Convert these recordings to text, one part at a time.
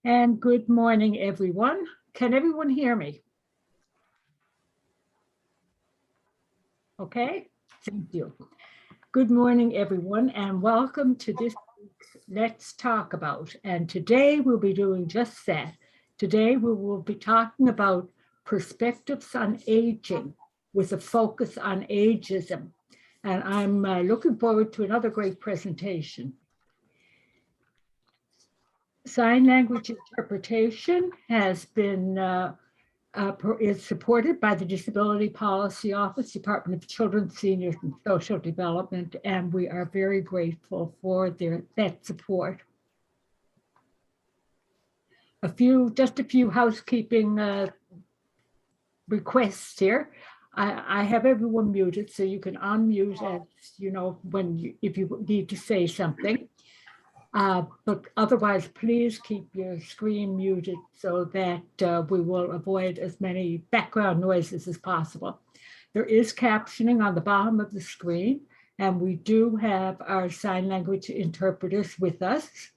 And good morning, everyone. Can everyone hear me? Okay, thank you. Good morning, everyone, and welcome to this week's Let's Talk About. And today we'll be doing just that. Today we will be talking about perspectives on aging with a focus on ageism. And I'm looking forward to another great presentation. Sign language interpretation has been is supported by the Disability Policy Office, Department of Children, Seniors, and Social Development, and we are very grateful for that support. Just a few housekeeping requests here. I have everyone muted, so you can unmute as you know if you need to say something. But otherwise, please keep your screen muted so that we will avoid as many background noises as possible. There is captioning on the bottom of the screen, and we do have our sign language interpreters with us.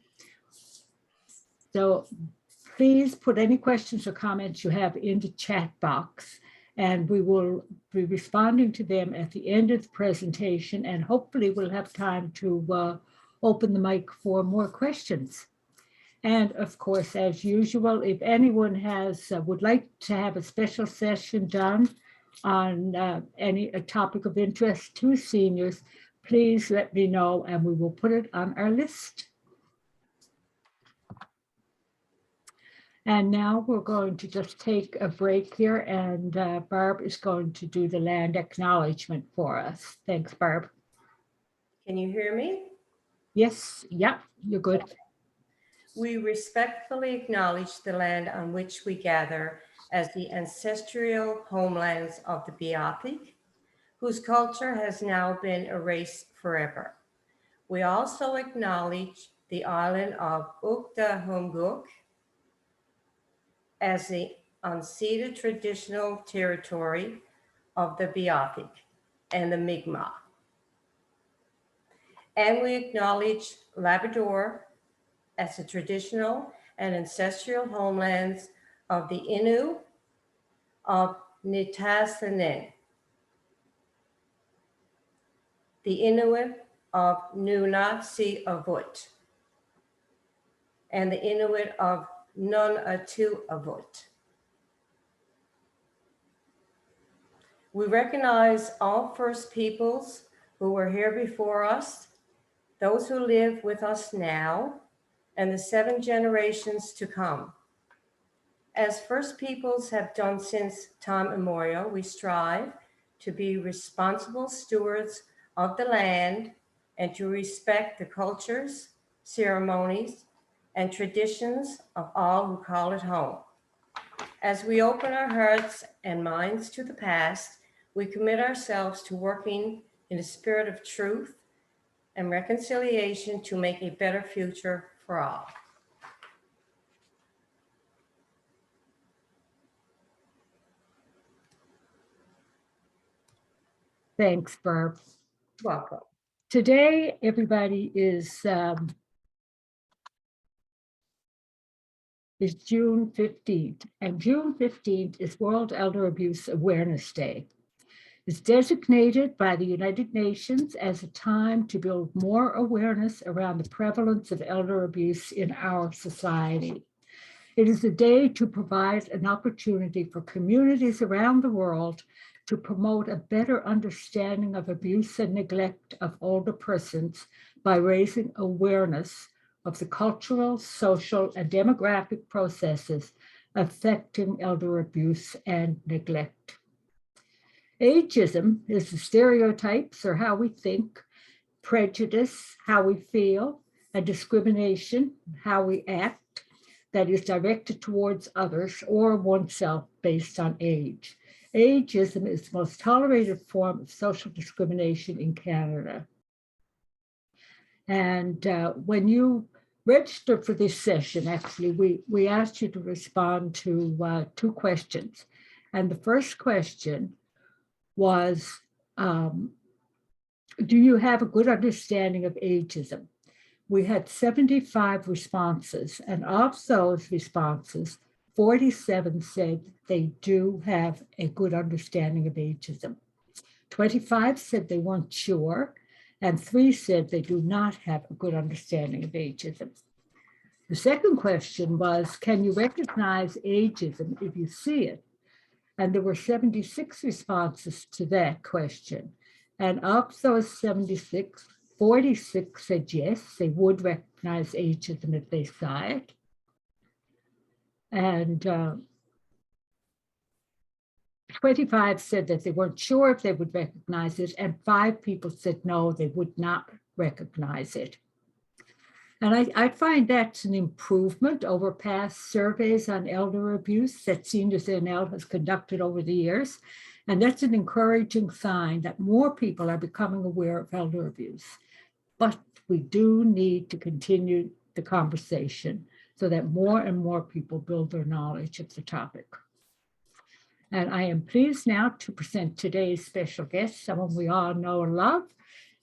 So please put any questions or comments you have in the chat box, and we will be responding to them at the end of the presentation, and hopefully we'll have time to open the mic for more questions. And of course, as usual, if anyone would like to have a special session done on a topic of interest to seniors, please let me know and we will put it on our list. And now we're going to just take a break here, and Barb is going to do the land acknowledgement for us. Thanks, Barb. Can you hear me? Yes, yeah, you're good. We respectfully acknowledge the land on which we gather as the ancestral homelands of the Beothuk, whose culture has now been erased forever. We also acknowledge the island of Uktahumguk as the unceded traditional territory of the Beothuk and the Mi'kmaq. And we acknowledge Labrador as the traditional and ancestral homelands of the Innu of Nitassinan, the Inuit of Nunatsi-avut, and the Inuit of Nunatu-avut. We recognize all First Peoples who were here before us, those who live with us now, and the 7 generations to come. As First Peoples have done since time immemorial, we strive to be responsible stewards of the land and to respect the cultures, ceremonies, and traditions of all who call it home. As we open our hearts and minds to the past, we commit ourselves to working in a spirit of truth and reconciliation to make a better future for all. Thanks, Barb. Welcome. Today, everybody is June 15th, and June 15th is World Elder Abuse Awareness Day. It's designated by the United Nations as a time to build more awareness around the prevalence of elder abuse in our society. It is a day to provide an opportunity for communities around the world to promote a better understanding of abuse and neglect of older persons by raising awareness of the cultural, social, and demographic processes affecting elder abuse and neglect. Ageism is the stereotypes, or how we think, prejudice, how we feel, and discrimination, how we act, that is directed towards others or oneself based on age. Ageism is the most tolerated form of social discrimination in Canada. And when you registered for this session, actually, we asked you to respond to 2 questions. And the first question was, do you have a good understanding of ageism? we had 75 responses, and of those responses, 47 said they do have a good understanding of ageism. 25 said they weren't sure, and 3 said they do not have a good understanding of ageism. The second question was, can you recognize ageism if you see it? And there were 76 responses to that question. And of those 76, 46 said yes, they would recognize ageism if they saw it. And 25 said that they weren't sure if they would recognize it, and 5 people said no, they would not recognize it. And I find that's an improvement over past surveys on elder abuse that Seniors NL has conducted over the years. And that's an encouraging sign that more people are becoming aware of elder abuse. But we do need to continue the conversation so that more and more people build their knowledge of the topic. And I am pleased now to present today's special guest, someone we all know and love.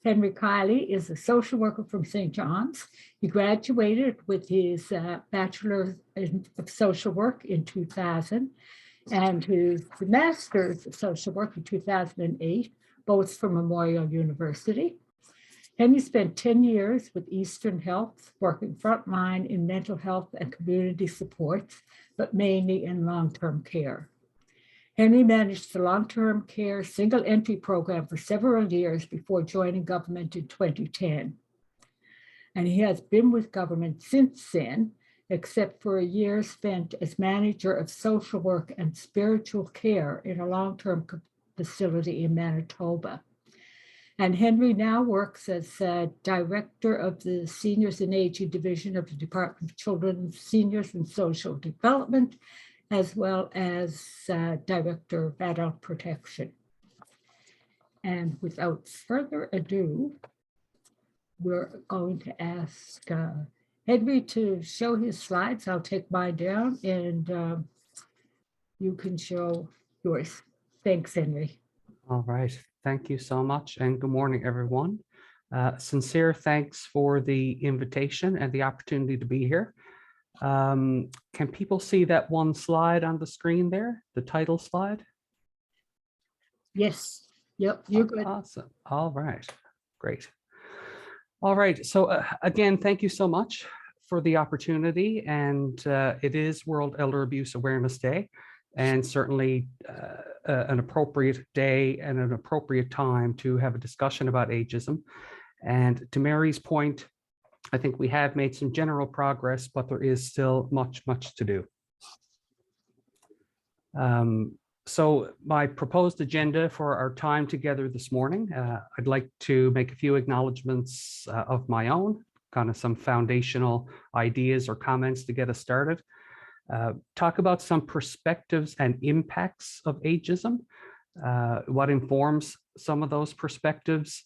Henry Kielley is a social worker from St. John's. He graduated with his Bachelor of Social Work in 2000 and his Master's of Social Work in 2008, both from Memorial University. Henry spent 10 years with Eastern Health, working frontline in mental health and community supports, but mainly in long-term care. Henry managed the long-term care single entry program for several years before joining government in 2010. And he has been with government since then, except for a year spent as manager of social work and spiritual care in a long-term facility in Manitoba. And Henry now works as director of the Seniors and Aging Division of the Department of Children, Seniors and Social Development, as well as Director of Adult Protection. And without further ado, we're going to ask Henry to show his slides. I'll take mine down and you can show yours. Thanks, Henry. All right, thank you so much and good morning, everyone. Sincere thanks for the invitation and the opportunity to be here. Can people see that one slide on the screen there, the title slide? Yes, yep, you're good. Awesome, all right, great. All right, so again, thank you so much for the opportunity, and it is World Elder Abuse Awareness Day, and certainly an appropriate day and an appropriate time to have a discussion about ageism. And to Mary's point, I think we have made some general progress, but there is still much to do. So my proposed agenda for our time together this morning, I'd like to make a few acknowledgements of my own, kind of some foundational ideas or comments to get us started. Talk about some perspectives and impacts of ageism, what informs some of those perspectives.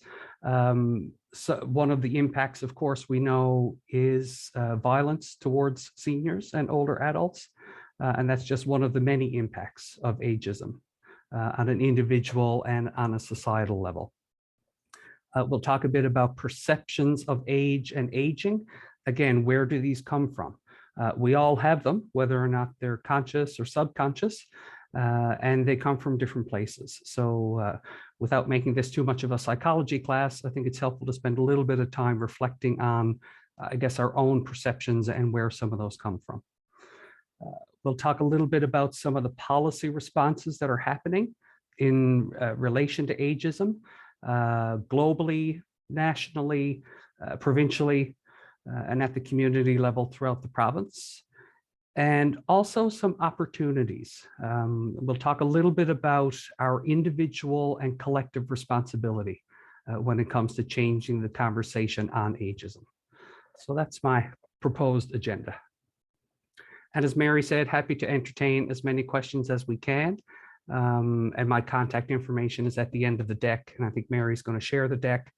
So one of the impacts, of course, we know is violence towards seniors and older adults. And that's just one of the many impacts of ageism on an individual and on a societal level. We'll talk a bit about perceptions of age and aging. Again, where do these come from? We all have them, whether or not they're conscious or subconscious, and they come from different places. So without making this too much of a psychology class, I think it's helpful to spend a little bit of time reflecting on, I guess, our own perceptions and where some of those come from. We'll talk a little bit about some of the policy responses that are happening in relation to ageism, globally, nationally, provincially, and at the community level throughout the province. And also some opportunities. We'll talk a little bit about our individual and collective responsibility when it comes to changing the conversation on ageism. So that's my proposed agenda. And as Mary said, happy to entertain as many questions as we can. And my contact information is at the end of the deck. And I think Mary's going to share the deck.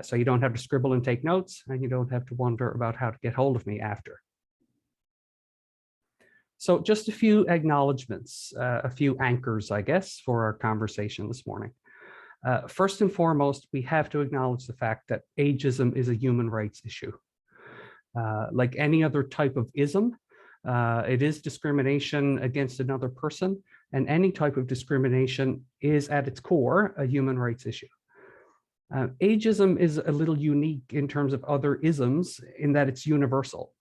So you don't have to scribble and take notes, and you don't have to wonder about how to get hold of me after. So just a few acknowledgements, a few anchors, I guess, for our conversation this morning. First and foremost, we have to acknowledge the fact that ageism is a human rights issue. Like any other type of ism, it is discrimination against another person, and any type of discrimination is at its core a human rights issue. Ageism is a little unique in terms of other isms in that it's universal.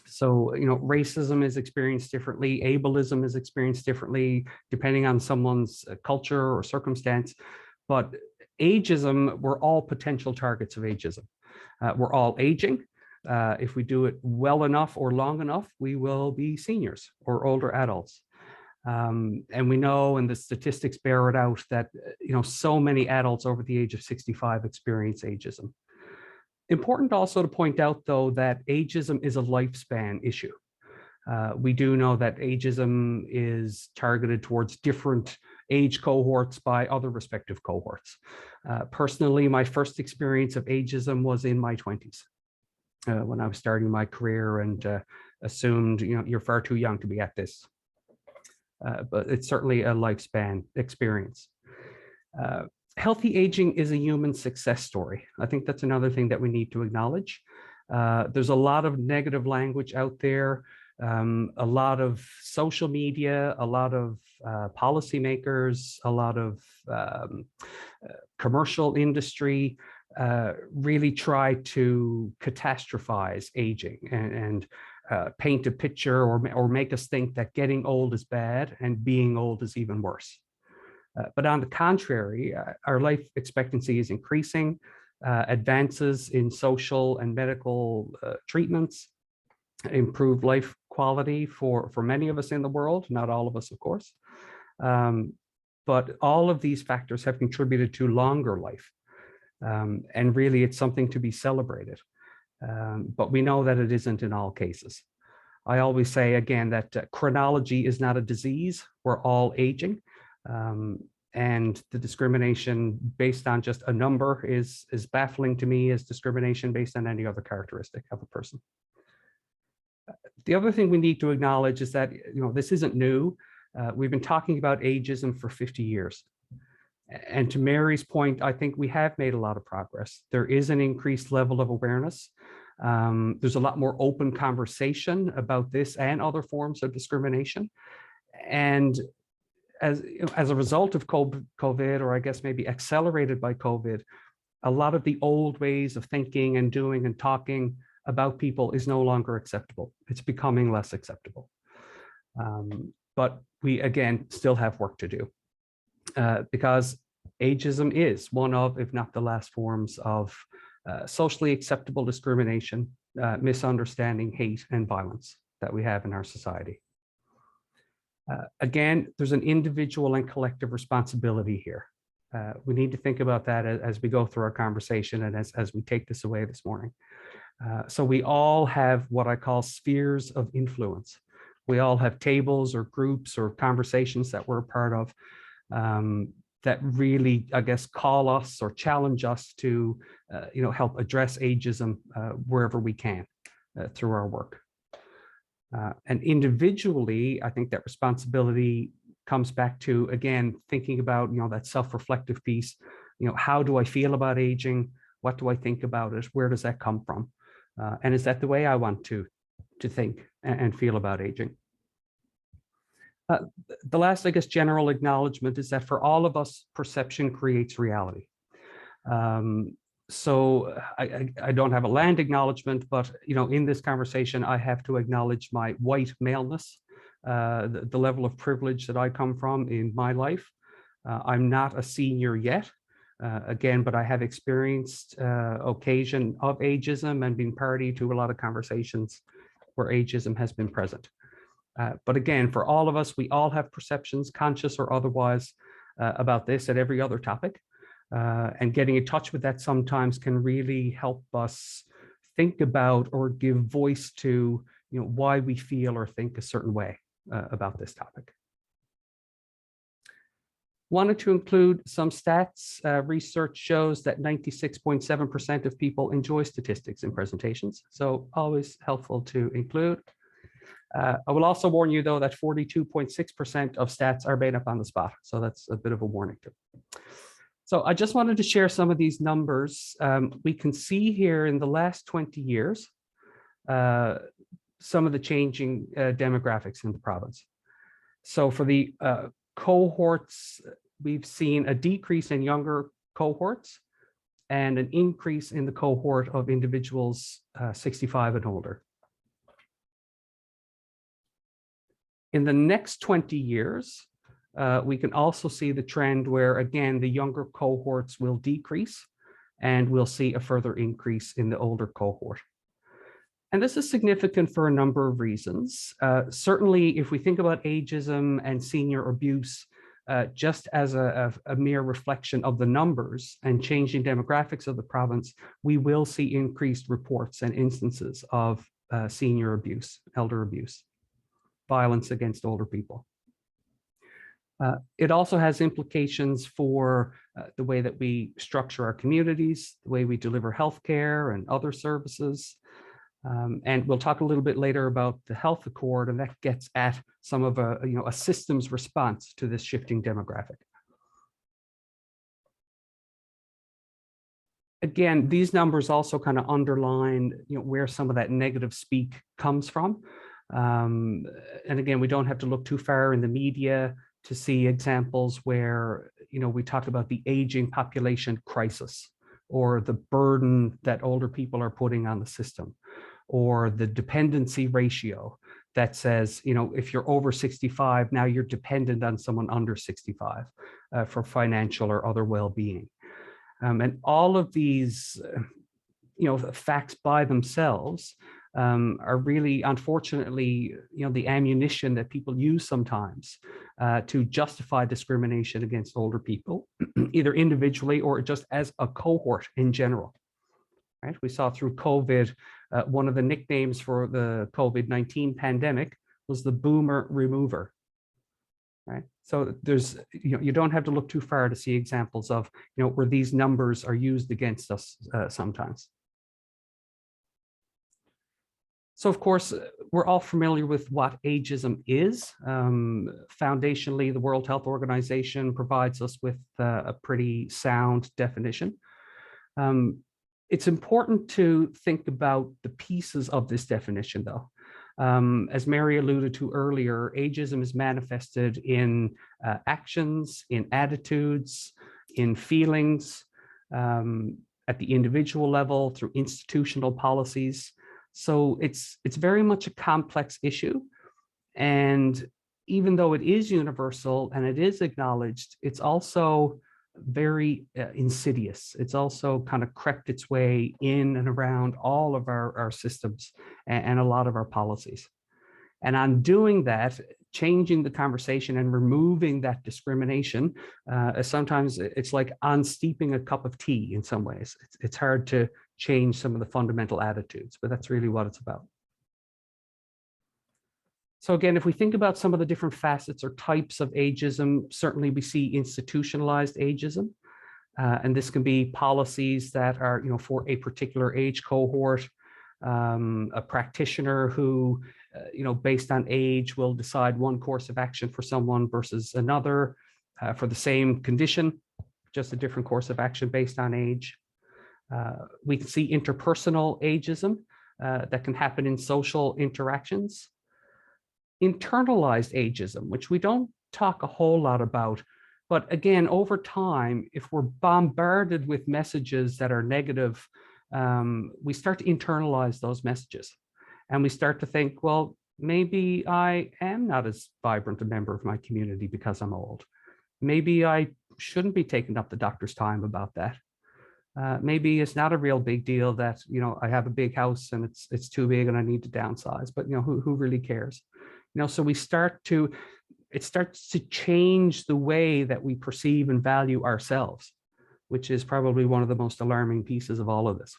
So, racism is experienced differently, ableism is experienced differently, depending on someone's culture or circumstance. But ageism, we're all potential targets of ageism. We're all aging. If we do it well enough or long enough, we will be seniors or older adults. And we know, and the statistics bear it out, that so many adults over the age of 65 experience ageism. Important also to point out, though, that ageism is a lifespan issue. We do know that ageism is targeted towards different age cohorts by other respective cohorts. Personally, my first experience of ageism was in my 20s when I was starting my career and assumed, you're far too young to be at this. But it's certainly a lifespan experience. Healthy aging is a human success story. I think that's another thing that we need to acknowledge. There's a lot of negative language out there, a lot of social media, a lot of policymakers, a lot of commercial industry really try to catastrophize aging and paint a picture or make us think that getting old is bad and being old is even worse. But on the contrary, our life expectancy is increasing. Advances in social and medical treatments improve life quality for many of us in the world, not all of us, of course. But all of these factors have contributed to longer life. And really, it's something to be celebrated. But we know that it isn't in all cases. I always say, again, that chronology is not a disease. We're all aging. And the discrimination based on just a number is baffling to me as discrimination based on any other characteristic of a person. The other thing we need to acknowledge is that this isn't new. We've been talking about ageism for 50 years. And to Mary's point, I think we have made a lot of progress. There is an increased level of awareness. There's a lot more open conversation about this and other forms of discrimination. And as a result of COVID, or I guess maybe accelerated by COVID, a lot of the old ways of thinking and doing and talking about people is no longer acceptable. It's becoming less acceptable. But we, again, still have work to do because ageism is one of, if not the last forms of socially acceptable discrimination, misunderstanding, hate, and violence that we have in our society. Again, there's an individual and collective responsibility here. We need to think about that as we go through our conversation and as we take this away this morning. So we all have what I call spheres of influence. We all have tables or groups or conversations that we're a part of that really, I guess, call us or challenge us to, help address ageism wherever we can through our work. And individually, I think that responsibility comes back to, again, thinking about, that self-reflective piece. How do I feel about aging? What do I think about it? Where does that come from? And is that the way I want to think and feel about aging? The last, I guess, general acknowledgement is that for all of us, perception creates reality. So I don't have a land acknowledgement, but in this conversation, I have to acknowledge my white maleness, the level of privilege that I come from in my life. I'm not a senior yet, again, but I have experienced occasion of ageism and been party to a lot of conversations where ageism has been present. But again, for all of us, we all have perceptions, conscious or otherwise, about this and every other topic. And getting in touch with that sometimes can really help us think about or give voice to why we feel or think a certain way about this topic. Wanted to include some stats. Research shows that 96.7% of people enjoy statistics in presentations, so always helpful to include. I will also warn you, though, that 42.6% of stats are made up on the spot, so that's a bit of a warning too. So I just wanted to share some of these numbers. We can see here in the last 20 years, some of the changing demographics in the province. So for the cohorts, we've seen a decrease in younger cohorts and an increase in the cohort of individuals 65 and older. In the next 20 years, we can also see the trend where, again, the younger cohorts will decrease, and we'll see a further increase in the older cohort. And this is significant for a number of reasons. Certainly, if we think about ageism and senior abuse just as a mere reflection of the numbers and changing demographics of the province, we will see increased reports and instances of senior abuse, elder abuse, violence against older people. It also has implications for the way that we structure our communities, the way we deliver healthcare and other services. And we'll talk a little bit later about the health accord, and that gets at some of a systems response to this shifting demographic. Again, these numbers also kind of underline where some of that negative speak comes from. And again, we don't have to look too far in the media to see examples where we talk about the aging population crisis, or the burden that older people are putting on the system, or the dependency ratio that says, if you're over 65, now you're dependent on someone under 65 for financial or other well-being. And all of these, facts by themselves are really, unfortunately, the ammunition that people use sometimes to justify discrimination against older people, either individually or just as a cohort in general. Right? We saw through COVID, one of the nicknames for the COVID-19 pandemic was the boomer remover. Right? So there's, you don't have to look too far to see examples of, where these numbers are used against us sometimes. So of course, we're all familiar with what ageism is. Foundationally, the World Health Organization provides us with a pretty sound definition. It's important to think about the pieces of this definition, though. As Mary alluded to earlier, ageism is manifested in actions, in attitudes, in feelings, at the individual level, through institutional policies. So it's very much a complex issue. And even though it is universal and it is acknowledged, it's also very insidious. It's also kind of crept its way in and around all of our systems and a lot of our policies. And on doing that, changing the conversation and removing that discrimination, sometimes it's like unsteeping a cup of tea in some ways. It's hard to change some of the fundamental attitudes, but that's really what it's about. So again, if we think about some of the different facets or types of ageism, certainly we see institutionalized ageism. And this can be policies that are, for a particular age cohort, a practitioner who, based on age, will decide one course of action for someone versus another for the same condition, just a different course of action based on age. We can see interpersonal ageism that can happen in social interactions. Internalized ageism, which we don't talk a whole lot about, but again, over time, if we're bombarded with messages that are negative, we start to internalize those messages. And we start to think, well, maybe I am not as vibrant a member of my community because I'm old. Maybe I shouldn't be taking up the doctor's time about that. Maybe it's not a real big deal that, I have a big house and it's too big and I need to downsize, but who really cares? So it starts to change the way that we perceive and value ourselves, which is probably one of the most alarming pieces of all of this.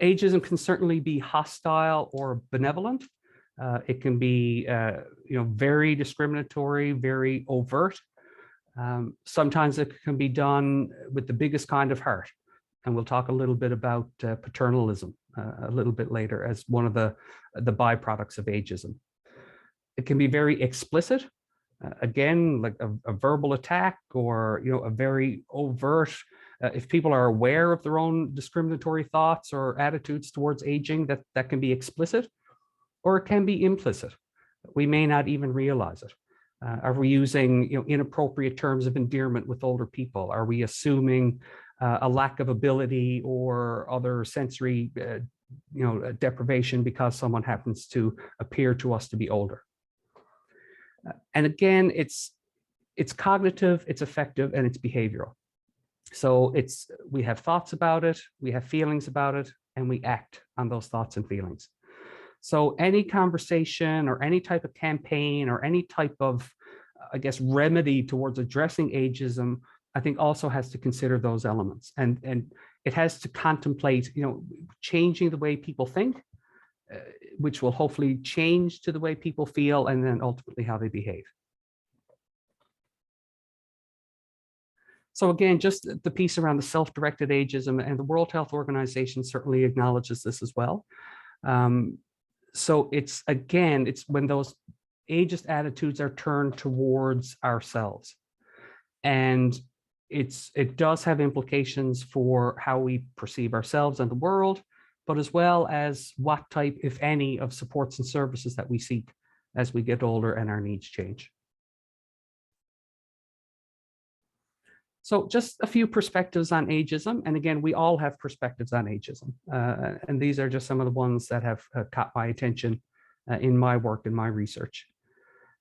Ageism can certainly be hostile or benevolent. It can be, very discriminatory, very overt. Sometimes it can be done with the biggest kind of heart. And we'll talk a little bit about paternalism a little bit later as one of the byproducts of ageism. It can be very explicit, again, like a verbal attack or, a very overt If people are aware of their own discriminatory thoughts or attitudes towards aging, that can be explicit or it can be implicit. We may not even realize it. Are we using inappropriate terms of endearment with older people? Are we assuming a lack of ability or other sensory deprivation because someone happens to appear to us to be older? And again, it's cognitive, it's affective, and it's behavioral. So we have thoughts about it, we have feelings about it, and we act on those thoughts and feelings. So any conversation or any type of campaign or any type of, I guess, remedy towards addressing ageism, I think also has to consider those elements. And it has to contemplate, changing the way people think, which will hopefully change to the way people feel and then ultimately how they behave. So again, just the piece around the self-directed ageism, and the World Health Organization certainly acknowledges this as well. So it's when those ageist attitudes are turned towards ourselves. And it does have implications for how we perceive ourselves and the world, but as well as what type, if any, of supports and services that we seek as we get older and our needs change. So just a few perspectives on ageism. And again, we all have perspectives on ageism. And these are just some of the ones that have caught my attention in my work and my research.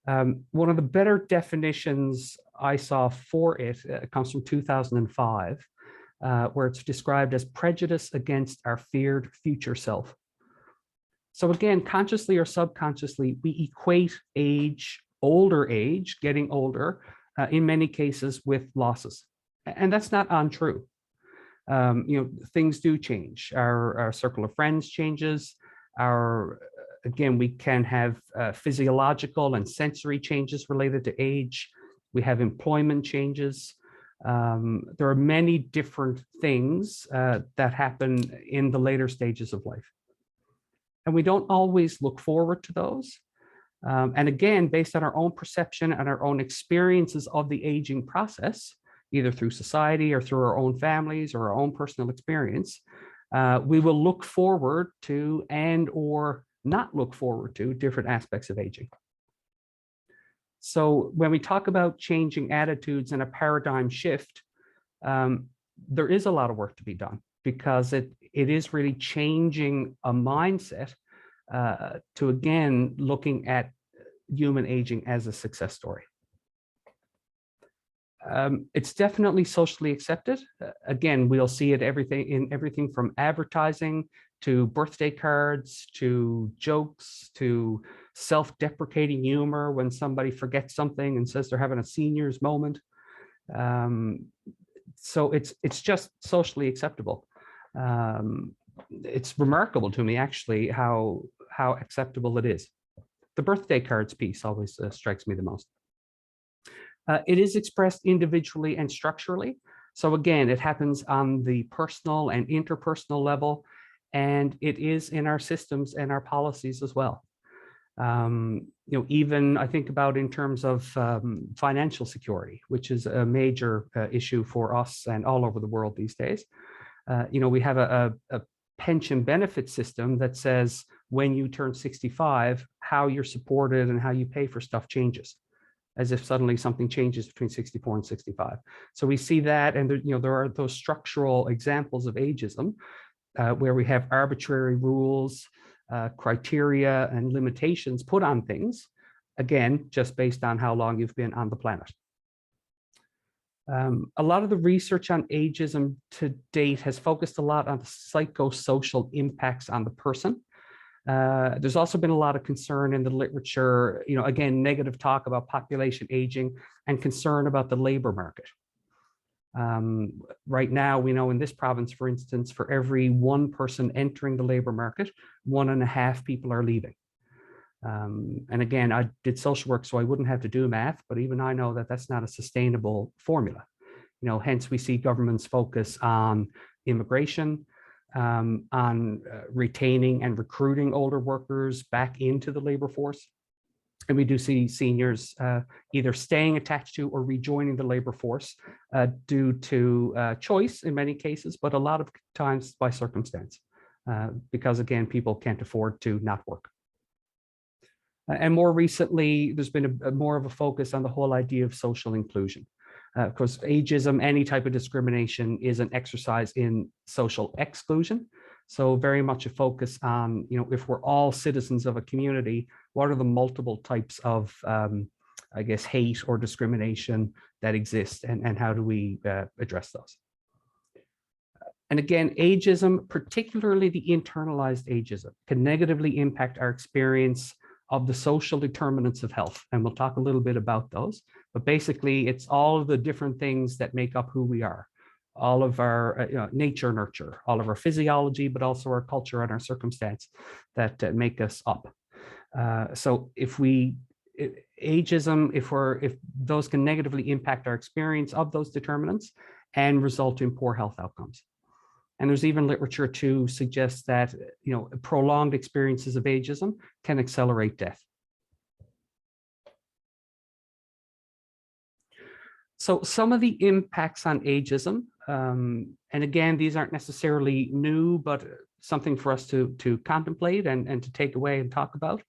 One of the better definitions I saw for it comes from 2005, where it's described as prejudice against our feared future self. So again, consciously or subconsciously, we equate age, older age, getting older, in many cases with losses. And that's not untrue. Things do change. Our circle of friends changes. Again, we can have physiological and sensory changes related to age. We have employment changes. There are many different things that happen in the later stages of life. And we don't always look forward to those. And again, based on our own perception and our own experiences of the aging process, either through society or through our own families or our own personal experience, we will look forward to or not look forward to different aspects of aging. So when we talk about changing attitudes and a paradigm shift, there is a lot of work to be done, because it is really changing a mindset to, again, looking at human aging as a success story. It's definitely socially accepted. Again, we'll see it in everything from advertising to birthday cards to jokes to self-deprecating humor when somebody forgets something and says they're having a senior's moment. So it's just socially acceptable. It's remarkable to me, actually, how acceptable it is. The birthday cards piece always strikes me the most. It is expressed individually and structurally. So again, it happens on the personal and interpersonal level, and it is in our systems and our policies as well. Even I think about in terms of financial security, which is a major issue for us and all over the world these days. We have a pension benefit system that says when you turn 65, how you're supported and how you pay for stuff changes, as if suddenly something changes between 64 and 65. So we see that, and there are those structural examples of ageism where we have arbitrary rules, criteria, and limitations put on things, again, just based on how long you've been on the planet. A lot of the research on ageism to date has focused a lot on the psychosocial impacts on the person. There's also been a lot of concern in the literature, again, negative talk about population aging and concern about the labor market. Right now, we know in this province, for instance, for every one person entering the labor market, 1.5 people are leaving. And again, I did social work, so I wouldn't have to do math, but even I know that that's not a sustainable formula. Hence we see governments focus on immigration, on retaining and recruiting older workers back into the labor force. And we do see seniors either staying attached to or rejoining the labor force due to choice in many cases, but a lot of times by circumstance, because again, people can't afford to not work. And more recently, there's been more of a focus on the whole idea of social inclusion. Of course, ageism, any type of discrimination, is an exercise in social exclusion. So very much a focus on, if we're all citizens of a community, what are the multiple types of, I guess, hate or discrimination that exist, and how do we address those? And again, ageism, particularly the internalized ageism, can negatively impact our experience of the social determinants of health. And we'll talk a little bit about those. But basically, it's all of the different things that make up who we are. All of our nature, nurture, all of our physiology, but also our culture and our circumstance that make us up. So if ageism, if those can negatively impact our experience of those determinants and result in poor health outcomes. And there's even literature to suggest that, prolonged experiences of ageism can accelerate death. So some of the impacts on ageism, and again, these aren't necessarily new, but something for us to contemplate and to take away and talk about.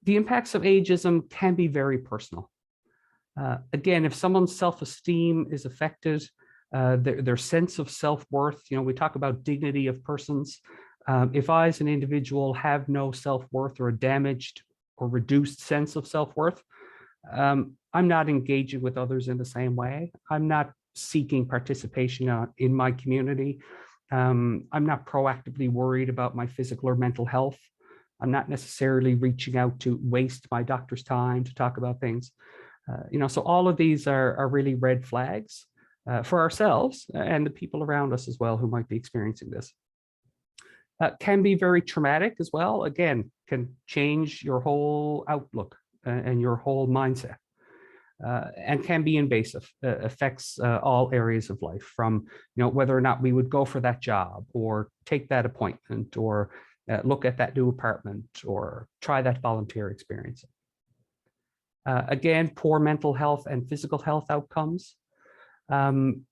The impacts of ageism can be very personal. Again, if someone's self-esteem is affected, their sense of self-worth, we talk about dignity of persons. If I, as an individual, have no self-worth or a damaged or reduced sense of self-worth, I'm not engaging with others in the same way. I'm not seeking participation in my community. I'm not proactively worried about my physical or mental health. I'm not necessarily reaching out to waste my doctor's time to talk about things. So all of these are really red flags for ourselves and the people around us as well who might be experiencing this. Can be very traumatic as well. Again, can change your whole outlook and your whole mindset. And can be invasive, affects all areas of life, from whether or not we would go for that job or take that appointment or look at that new apartment or try that volunteer experience. Again, poor mental health and physical health outcomes. The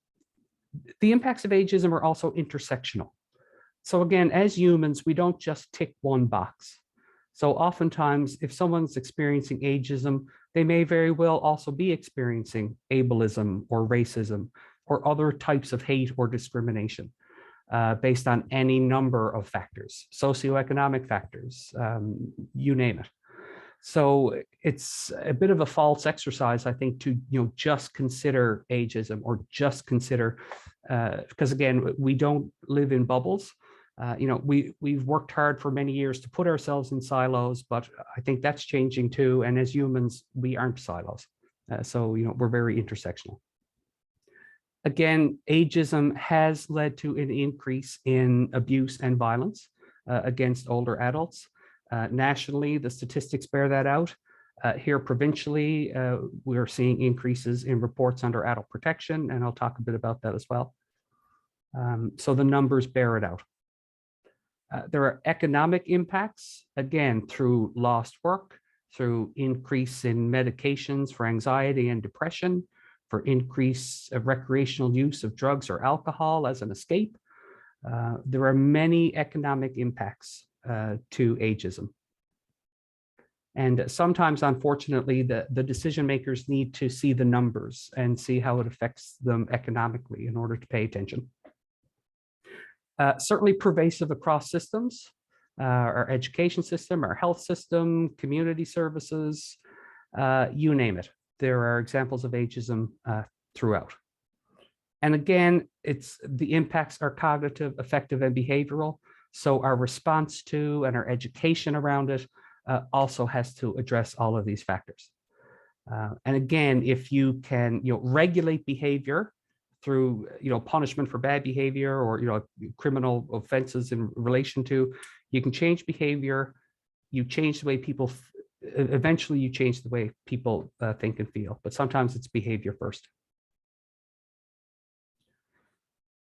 impacts of ageism are also intersectional. So again, as humans, we don't just tick one box. So oftentimes, if someone's experiencing ageism, they may very well also be experiencing ableism or racism or other types of hate or discrimination based on any number of factors, socioeconomic factors, you name it. So it's a bit of a false exercise, I think, to just consider ageism or just consider, because again, we don't live in bubbles. We've worked hard for many years to put ourselves in silos, but I think that's changing too. And as humans, we aren't silos. So we're very intersectional. Again, ageism has led to an increase in abuse and violence against older adults. Nationally, the statistics bear that out. Here provincially, we're seeing increases in reports under adult protection, and I'll talk a bit about that as well. So the numbers bear it out. There are economic impacts, again, through lost work, through increase in medications for anxiety and depression, for increase of recreational use of drugs or alcohol as an escape. There are many economic impacts to ageism. And sometimes, unfortunately, the decision makers need to see the numbers and see how it affects them economically in order to pay attention. Certainly pervasive across systems, our education system, our health system, community services, you name it. There are examples of ageism throughout. And again, the impacts are cognitive, affective, and behavioral. So our response to and our education around it also has to address all of these factors. And again, if you can regulate behavior through punishment for bad behavior or criminal offenses in relation to, you can change behavior, you change the way people, eventually you change the way people think and feel, but sometimes it's behavior first.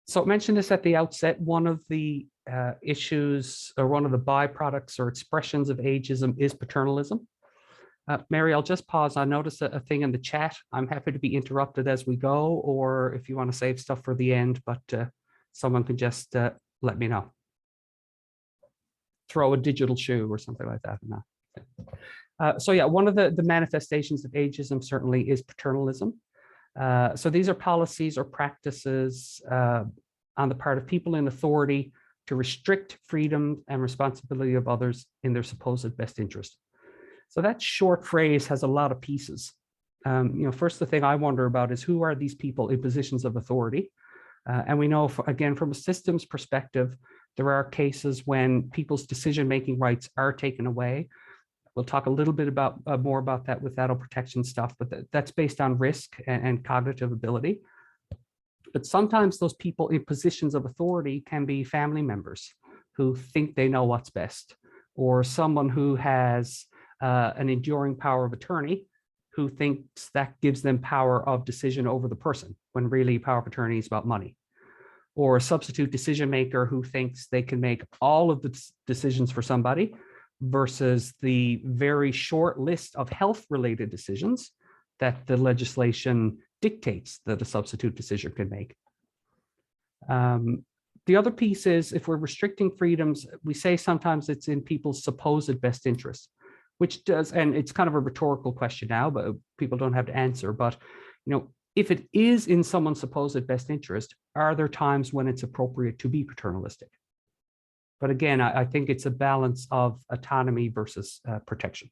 So I mentioned this at the outset, one of the issues or one of the byproducts or expressions of ageism is paternalism. Mary, I'll just pause. I noticed a thing in the chat. I'm happy to be interrupted as we go, or if you want to save stuff for the end, but someone can just let me know. Throw a digital shoe or something like that. So yeah, one of the manifestations of ageism certainly is paternalism. So these are policies or practices on the part of people in authority to restrict freedom and responsibility of others in their supposed best interest. So that short phrase has a lot of pieces. First, the thing I wonder about is who are these people in positions of authority? And we know, again, from a systems perspective, there are cases when people's decision-making rights are taken away. We'll talk a little bit about more about that with adult protection stuff, but that's based on risk and cognitive ability. But sometimes those people in positions of authority can be family members who think they know what's best, or someone who has an enduring power of attorney who thinks that gives them power of decision over the person, when really power of attorney is about money. Or a substitute decision maker who thinks they can make all of the decisions for somebody versus the very short list of health-related decisions that the legislation dictates that a substitute decision can make. The other piece is, if we're restricting freedoms, we say sometimes it's in people's supposed best interest, which does, and it's kind of a rhetorical question now, but people don't have to answer, but if it is in someone's supposed best interest, are there times when it's appropriate to be paternalistic? But again, I think it's a balance of autonomy versus protection.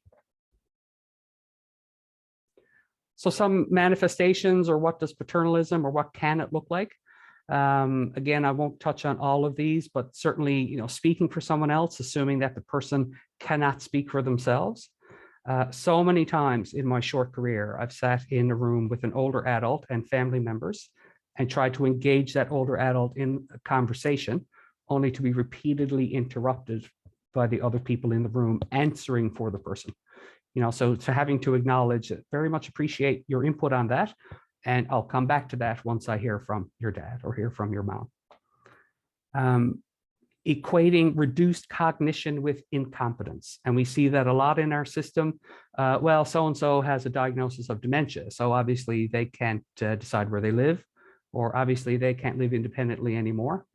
So some manifestations, or what does paternalism, or what can it look like? Again, I won't touch on all of these, but certainly, speaking for someone else, assuming that the person cannot speak for themselves. So many times in my short career, I've sat in a room with an older adult and family members and tried to engage that older adult in a conversation, only to be repeatedly interrupted by the other people in the room answering for the person. So having to acknowledge it, very much appreciate your input on that. And I'll come back to that once I hear from your dad or hear from your mom. Equating reduced cognition with incompetence. And we see that a lot in our system. Well, so-and-so has a diagnosis of dementia, so obviously they can't decide where they live, or obviously they can't live independently anymore.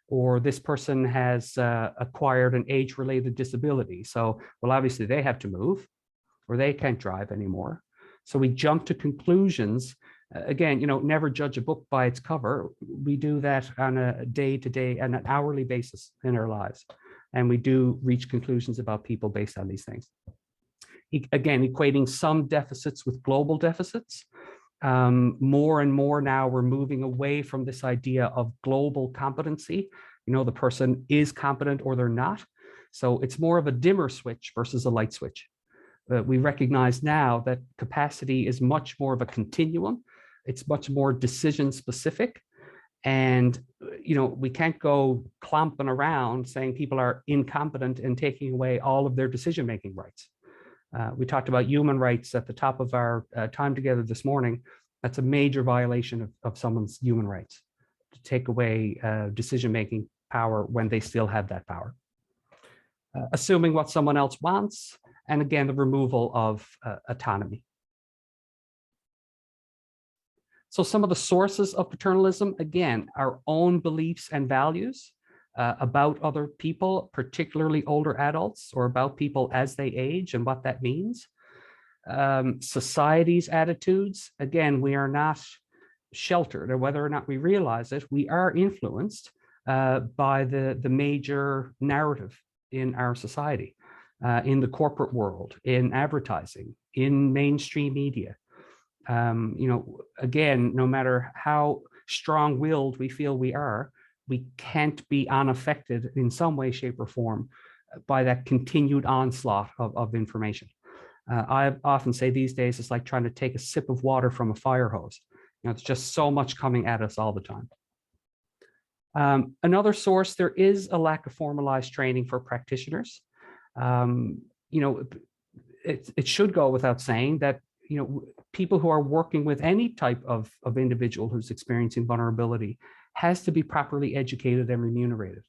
Or this person has acquired an age-related disability, so, well, obviously they have to move, or they can't drive anymore. So we jump to conclusions. Again, never judge a book by its cover. We do that on a day-to-day and an hourly basis in our lives. And we do reach conclusions about people based on these things. Again, equating some deficits with global deficits. More and more now we're moving away from this idea of global competency. The person is competent or they're not. So it's more of a dimmer switch versus a light switch. We recognize now that capacity is much more of a continuum. It's much more decision specific. And, we can't go clomping around saying people are incompetent and taking away all of their decision-making rights. We talked about human rights at the top of our time together this morning. That's a major violation of someone's human rights, to take away decision-making power when they still have that power. Assuming what someone else wants, and again, the removal of autonomy. So some of the sources of paternalism, again, our own beliefs and values about other people, particularly older adults, or about people as they age and what that means. Society's attitudes, again, we are not sheltered, or whether or not we realize it, we are influenced by the major narrative in our society, in the corporate world, in advertising, in mainstream media. Again, no matter how strong-willed we feel we can't be unaffected in some way, shape, or form by that continued onslaught of information. I often say these days, it's like trying to take a sip of water from a fire hose. It's just so much coming at us all the time. Another source, there is a lack of formalized training for practitioners. It should go without saying that people who are working with any type of individual who's experiencing vulnerability has to be properly educated and remunerated.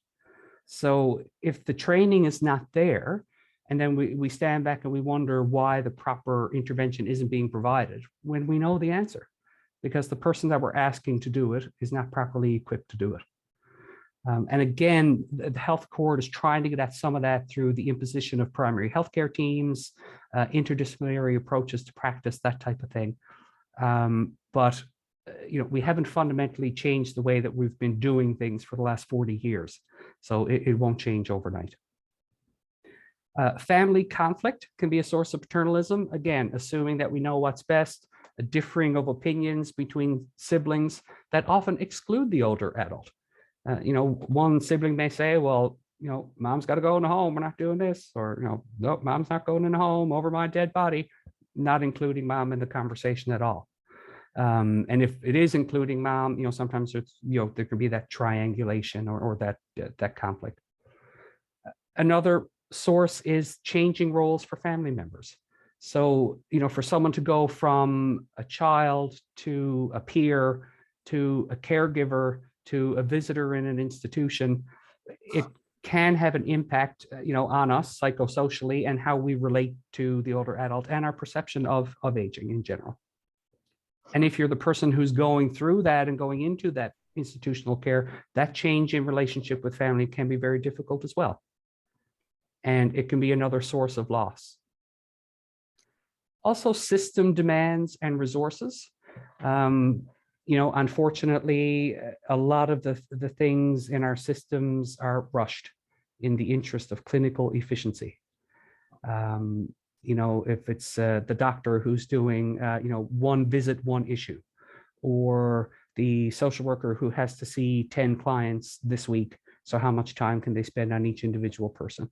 So if the training is not there, And then we stand back and we wonder why the proper intervention isn't being provided when we know the answer, because the person that we're asking to do it is not properly equipped to do it. And again, the health court is trying to get at some of that through the imposition of primary healthcare teams, interdisciplinary approaches to practice, that type of thing. But we haven't fundamentally changed the way that we've been doing things for the last 40 years. So it won't change overnight. Family conflict can be a source of paternalism. Again, assuming that we know what's best, a differing of opinions between siblings that often exclude the older adult. One sibling may say, well, mom's got to go in the home. We're not doing this. Or, no, mom's not going in the home over my dead body, not including mom in the conversation at all. And if it is including mom, sometimes it's, there can be that triangulation or that conflict. Another source is changing roles for family members. So, for someone to go from a child to a peer to a caregiver to a visitor in an institution, it can have an impact, on us psychosocially and how we relate to the older adult and our perception of aging in general. And if you're the person who's going through that and going into that institutional care, that change in relationship with family can be very difficult as well. And it can be another source of loss. Also, system demands and resources. Unfortunately, a lot of the things in our systems are rushed in the interest of clinical efficiency. If it's the doctor who's doing, one visit, one issue, or the social worker who has to see 10 clients this week. So how much time can they spend on each individual person?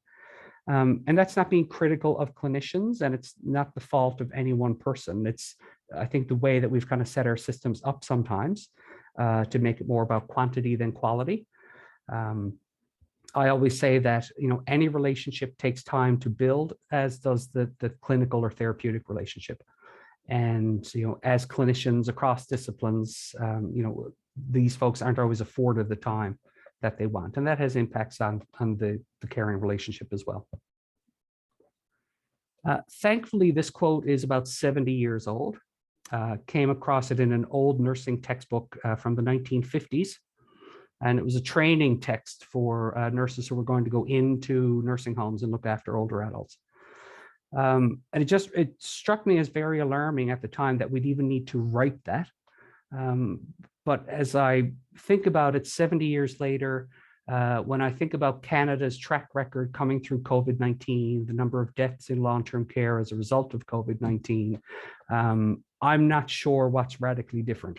And that's not being critical of clinicians, and it's not the fault of any one person. It's, I think, the way that we've kind of set our systems up sometimes to make it more about quantity than quality. I always say that, any relationship takes time to build, as does the clinical or therapeutic relationship. And, as clinicians across disciplines, these folks aren't always afforded the time that they want. And that has impacts on the caring relationship as well. Thankfully, this quote is about 70 years old. Came across it in an old nursing textbook from the 1950s. And it was a training text for nurses who were going to go into nursing homes and look after older adults. And it struck me as very alarming at the time that we'd even need to write that. But as I think about it 70 years later, when I think about Canada's track record coming through COVID-19, the number of deaths in long-term care as a result of COVID-19, I'm not sure what's radically different.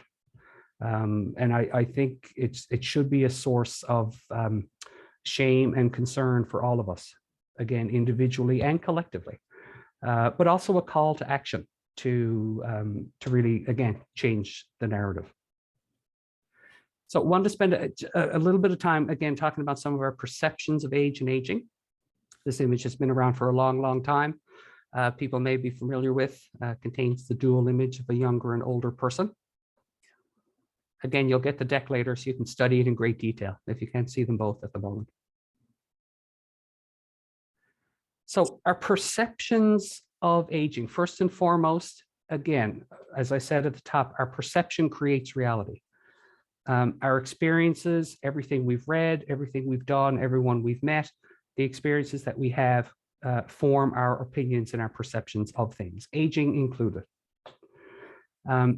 And I think it should be a source of shame and concern for all of us, again, individually and collectively, but also a call to action to really, again, change the narrative. So I wanted to spend a little bit of time, again, talking about some of our perceptions of age and aging. This image has been around for a long, long time. People may be familiar with, contains the dual image of a younger and older person. Again, you'll get the deck later so you can study it in great detail if you can't see them both at the moment. So our perceptions of aging, first and foremost, again, as I said at the top, our perception creates reality. Our experiences, everything we've read, everything we've done, everyone we've met, the experiences that we have form our opinions and our perceptions of things, aging included.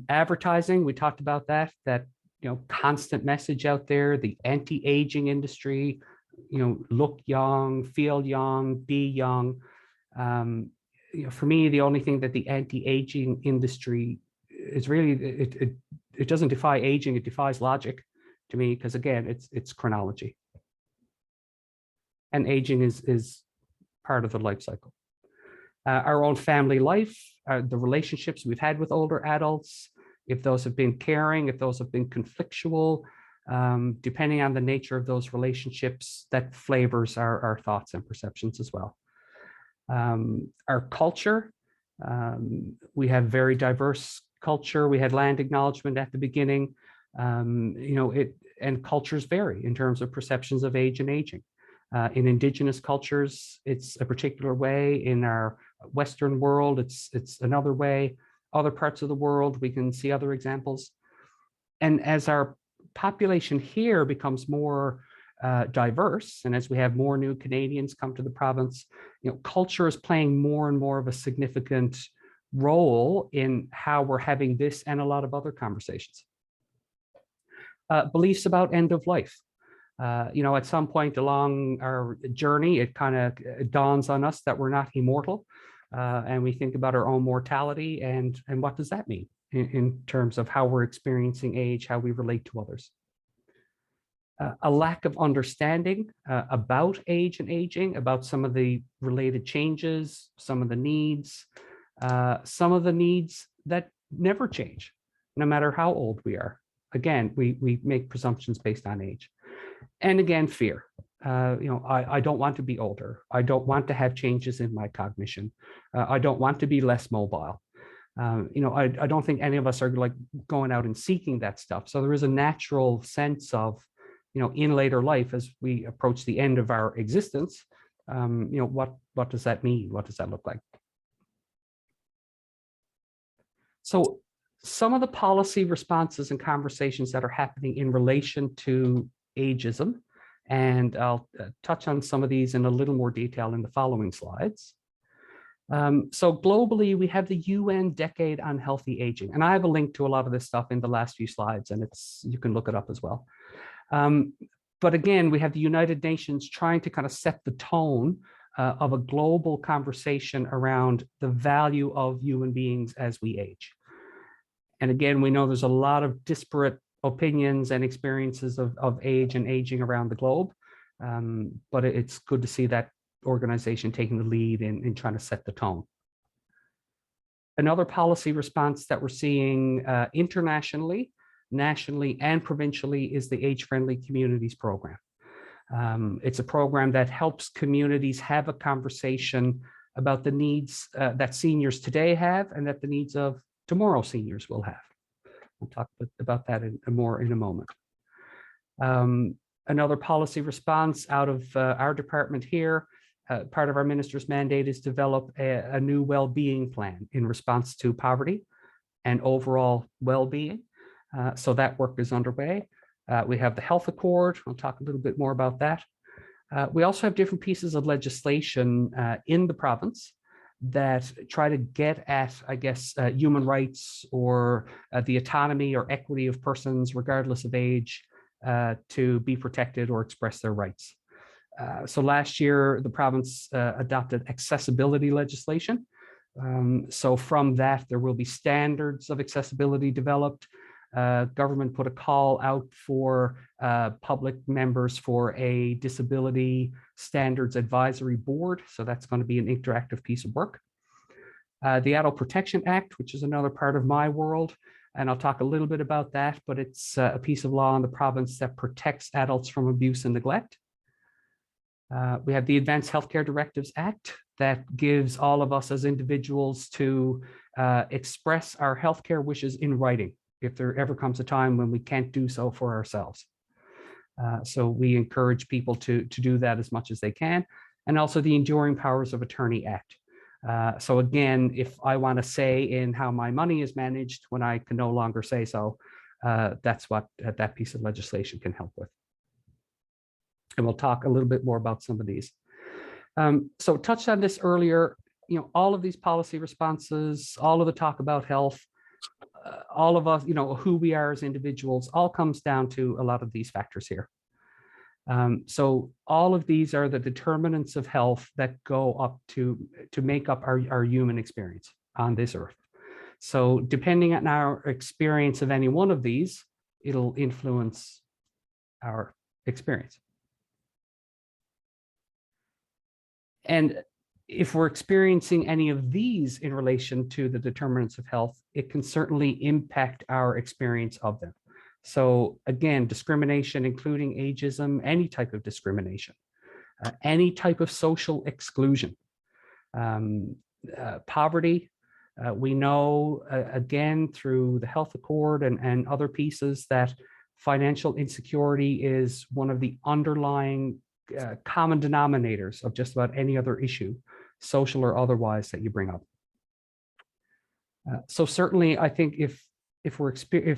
Advertising, we talked about that constant message out there, the anti-aging industry, look young, feel young, be young. For me, the only thing that the anti-aging industry is really, it doesn't defy aging, it defies logic to me, because again, it's chronology. And aging is part of the life cycle. Our own family life, the relationships we've had with older adults, if those have been caring, if those have been conflictual, depending on the nature of those relationships, that flavors our thoughts and perceptions as well. Our culture, we have very diverse culture. We had land acknowledgement at the beginning, and cultures vary in terms of perceptions of age and aging. In Indigenous cultures, it's a particular way. In our Western world, it's another way. Other parts of the world, we can see other examples. And as our population here becomes more diverse, and as we have more new Canadians come to the province, culture is playing more and more of a significant role in how we're having this and a lot of other conversations. Beliefs about end of life. At some point along our journey, it kind of dawns on us that we're not immortal, and we think about our own mortality and what does that mean in terms of how we're experiencing age, how we relate to others. A lack of understanding about age and aging, about some of the related changes, some of the needs that never change, no matter how old we are. Again, we make presumptions based on age. And again, fear. I don't want to be older. I don't want to have changes in my cognition. I don't want to be less mobile. I don't think any of us are like going out and seeking that stuff. So there is a natural sense of, in later life, as we approach the end of our existence, what does that mean? What does that look like? So some of the policy responses and conversations that are happening in relation to ageism, and I'll touch on some of these in a little more detail in the following slides. So globally, we have the UN Decade on Healthy Aging, and I have a link to a lot of this stuff in the last few slides, and you can look it up as well. But again, we have the United Nations trying to kind of set the tone of a global conversation around the value of human beings as we age. And again, we know there's a lot of disparate opinions and experiences of age and aging around the globe, but it's good to see that organization taking the lead in trying to set the tone. Another policy response that we're seeing internationally, nationally, and provincially is the Age-Friendly Communities Program. It's a program that helps communities have a conversation about the needs that seniors today have and that the needs of tomorrow seniors will have. We'll talk about that more in a moment. Another policy response out of our department here, part of our minister's mandate is develop a new well-being plan in response to poverty and overall well-being. So that work is underway. We have the Health Accord. We'll talk a little bit more about that. We also have different pieces of legislation in the province that try to get at, I guess, human rights or the autonomy or equity of persons, regardless of age, to be protected or express their rights. So last year, the province adopted accessibility legislation. So from that, there will be standards of accessibility developed. Government put a call out for public members for a disability standards advisory board. So that's going to be an interactive piece of work. The Adult Protection Act, which is another part of my world, and I'll talk a little bit about that, but it's a piece of law in the province that protects adults from abuse and neglect. We have the Advanced Healthcare Directives Act that gives all of us as individuals to express our healthcare wishes in writing if there ever comes a time when we can't do so for ourselves. So we encourage people to do that as much as they can. And also the Enduring Powers of Attorney Act. So again, if I want to say in how my money is managed when I can no longer say so, that's what that piece of legislation can help with. And we'll talk a little bit more about some of these. So touched on this earlier, all of these policy responses, all of the talk about health, all of us, who we are as individuals, all comes down to a lot of these factors here. So all of these are the determinants of health that go up to make up our human experience on this earth. So depending on our experience of any one of these, it'll influence our experience. And if we're experiencing any of these in relation to the determinants of health, it can certainly impact our experience of them. So again, discrimination, including ageism, any type of discrimination, any type of social exclusion, poverty. We know, again, through the Health Accord and other pieces that financial insecurity is one of the underlying common denominators of just about any other issue, social or otherwise, that you bring up. So certainly, I think if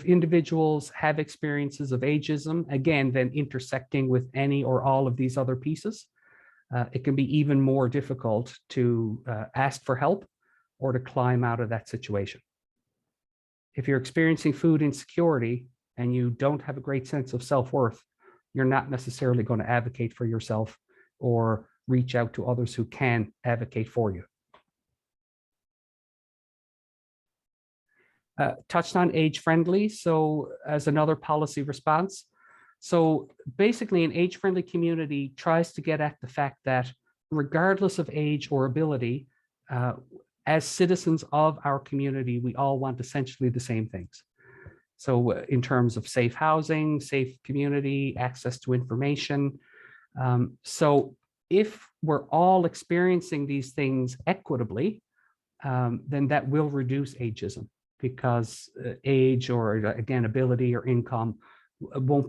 individuals have experiences of ageism, again, then intersecting with any or all of these other pieces, it can be even more difficult to ask for help or to climb out of that situation. If you're experiencing food insecurity and you don't have a great sense of self-worth, you're not necessarily going to advocate for yourself or reach out to others who can advocate for you. Touched on age-friendly, so as another policy response. So basically, an age-friendly community tries to get at the fact that regardless of age or ability, as citizens of our community, we all want essentially the same things. So in terms of safe housing, safe community, access to information. So if we're all experiencing these things equitably, then that will reduce ageism, because age or, again, ability or income won't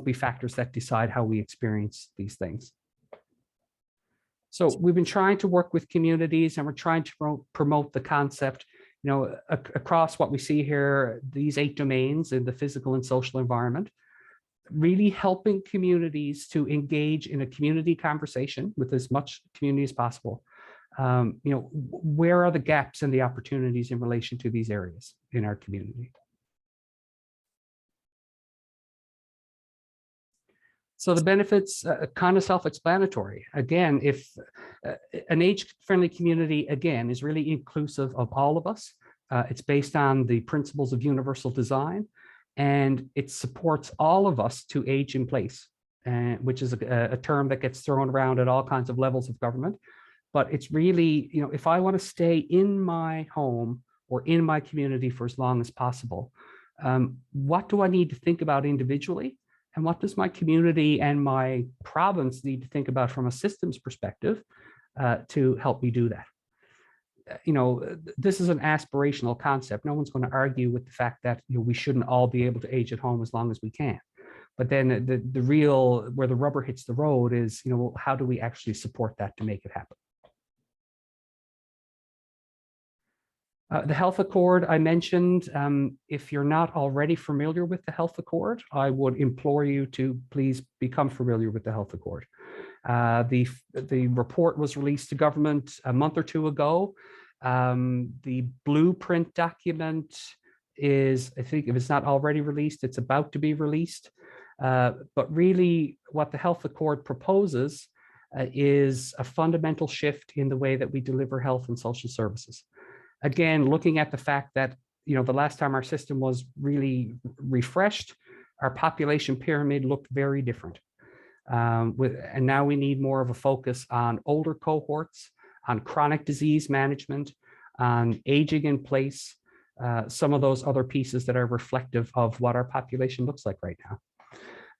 be factors that decide how we experience these things. So we've been trying to work with communities, and we're trying to promote the concept, across what we see here, these 8 domains in the physical and social environment, really helping communities to engage in a community conversation with as much community as possible. Where are the gaps and the opportunities in relation to these areas in our community? So the benefits, kind of self-explanatory. Again, if an age-friendly community, again, is really inclusive of all of us, it's based on the principles of universal design, and it supports all of us to age in place, which is a term that gets thrown around at all kinds of levels of government. But it's really, if I want to stay in my home or in my community for as long as possible, what do I need to think about individually? And what does my community and my province need to think about from a systems perspective to help me do that? This is an aspirational concept. No one's going to argue with the fact that we shouldn't all be able to age at home as long as we can. But then the real, where the rubber hits the road is, how do we actually support that to make it happen? The Health Accord I mentioned, if you're not already familiar with the Health Accord, I would implore you to please become familiar with the Health Accord. The report was released to government a month or 2 ago. The blueprint document is, I think if it's not already released, it's about to be released. But really what the Health Accord proposes is a fundamental shift in the way that we deliver health and social services. Again, looking at the fact that, the last time our system was really refreshed, our population pyramid looked very different. And now we need more of a focus on older cohorts, on chronic disease management, on aging in place, some of those other pieces that are reflective of what our population looks like right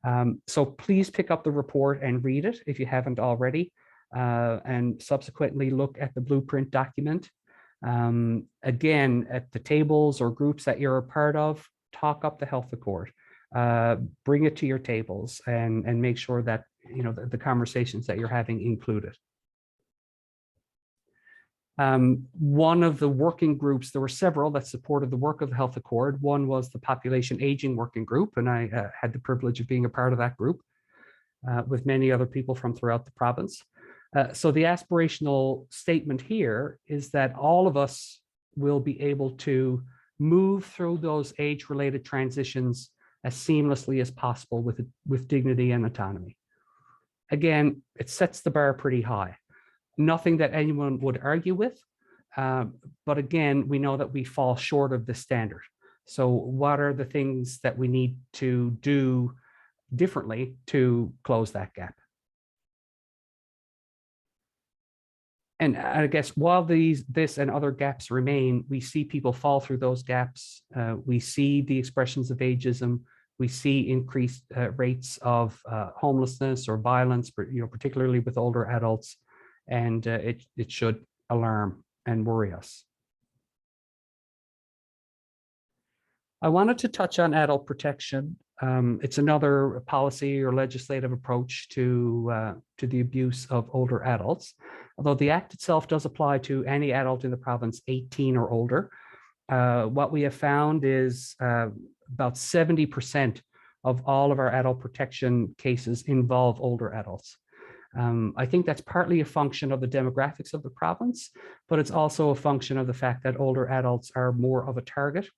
now. So please pick up the report and read it if you haven't already, and subsequently look at the blueprint document. Again, at the tables or groups that you're a part of, talk up the Health Accord, bring it to your tables and make sure that, the conversations that you're having include it. One of the working groups, there were several that supported the work of the Health Accord. One was the Population Aging Working Group, and I had the privilege of being a part of that group with many other people from throughout the province. So the aspirational statement here is that all of us will be able to move through those age-related transitions as seamlessly as possible with dignity and autonomy. Again, it sets the bar pretty high. Nothing that anyone would argue with, but again, we know that we fall short of the standard. So what are the things that we need to do differently to close that gap? And I guess while this and other gaps remain, we see people fall through those gaps. We see the expressions of ageism. We see increased rates of homelessness or violence, particularly with older adults, and it should alarm and worry us. I wanted to touch on adult protection. It's another policy or legislative approach to the abuse of older adults. Although the Act itself does apply to any adult in the province 18 or older, what we have found is about 70% of all of our adult protection cases involve older adults. I think that's partly a function of the demographics of the province, but it's also a function of the fact that older adults are more of a target,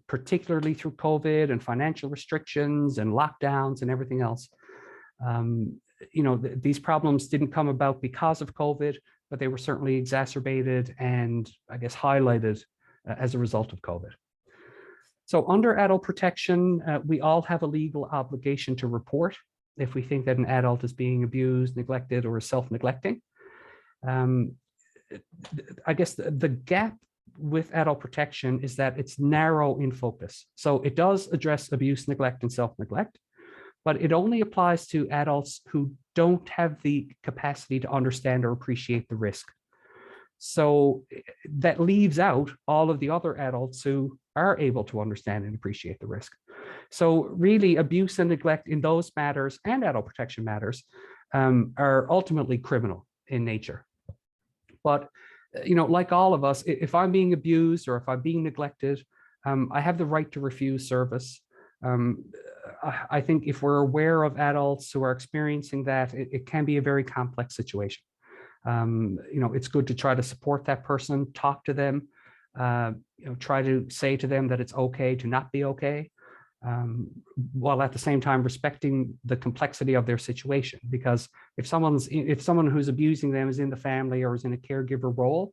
particularly through COVID and financial restrictions and lockdowns and everything else. These problems didn't come about because of COVID, but they were certainly exacerbated and I guess highlighted as a result of COVID. So under adult protection, we all have a legal obligation to report if we think that an adult is being abused, neglected, or is self-neglecting. I guess the gap with adult protection is that it's narrow in focus. So it does address abuse, neglect, and self-neglect, but it only applies to adults who don't have the capacity to understand or appreciate the risk. So that leaves out all of the other adults who are able to understand and appreciate the risk. So really, abuse and neglect in those matters and adult protection matters are ultimately criminal in nature. But like all of us, if I'm being abused or if I'm being neglected, I have the right to refuse service. I think if we're aware of adults who are experiencing that, it can be a very complex situation. It's good to try to support that person, talk to them, try to say to them that it's okay to not be okay, while at the same time respecting the complexity of their situation. Because if someone who's abusing them is in the family or is in a caregiver role,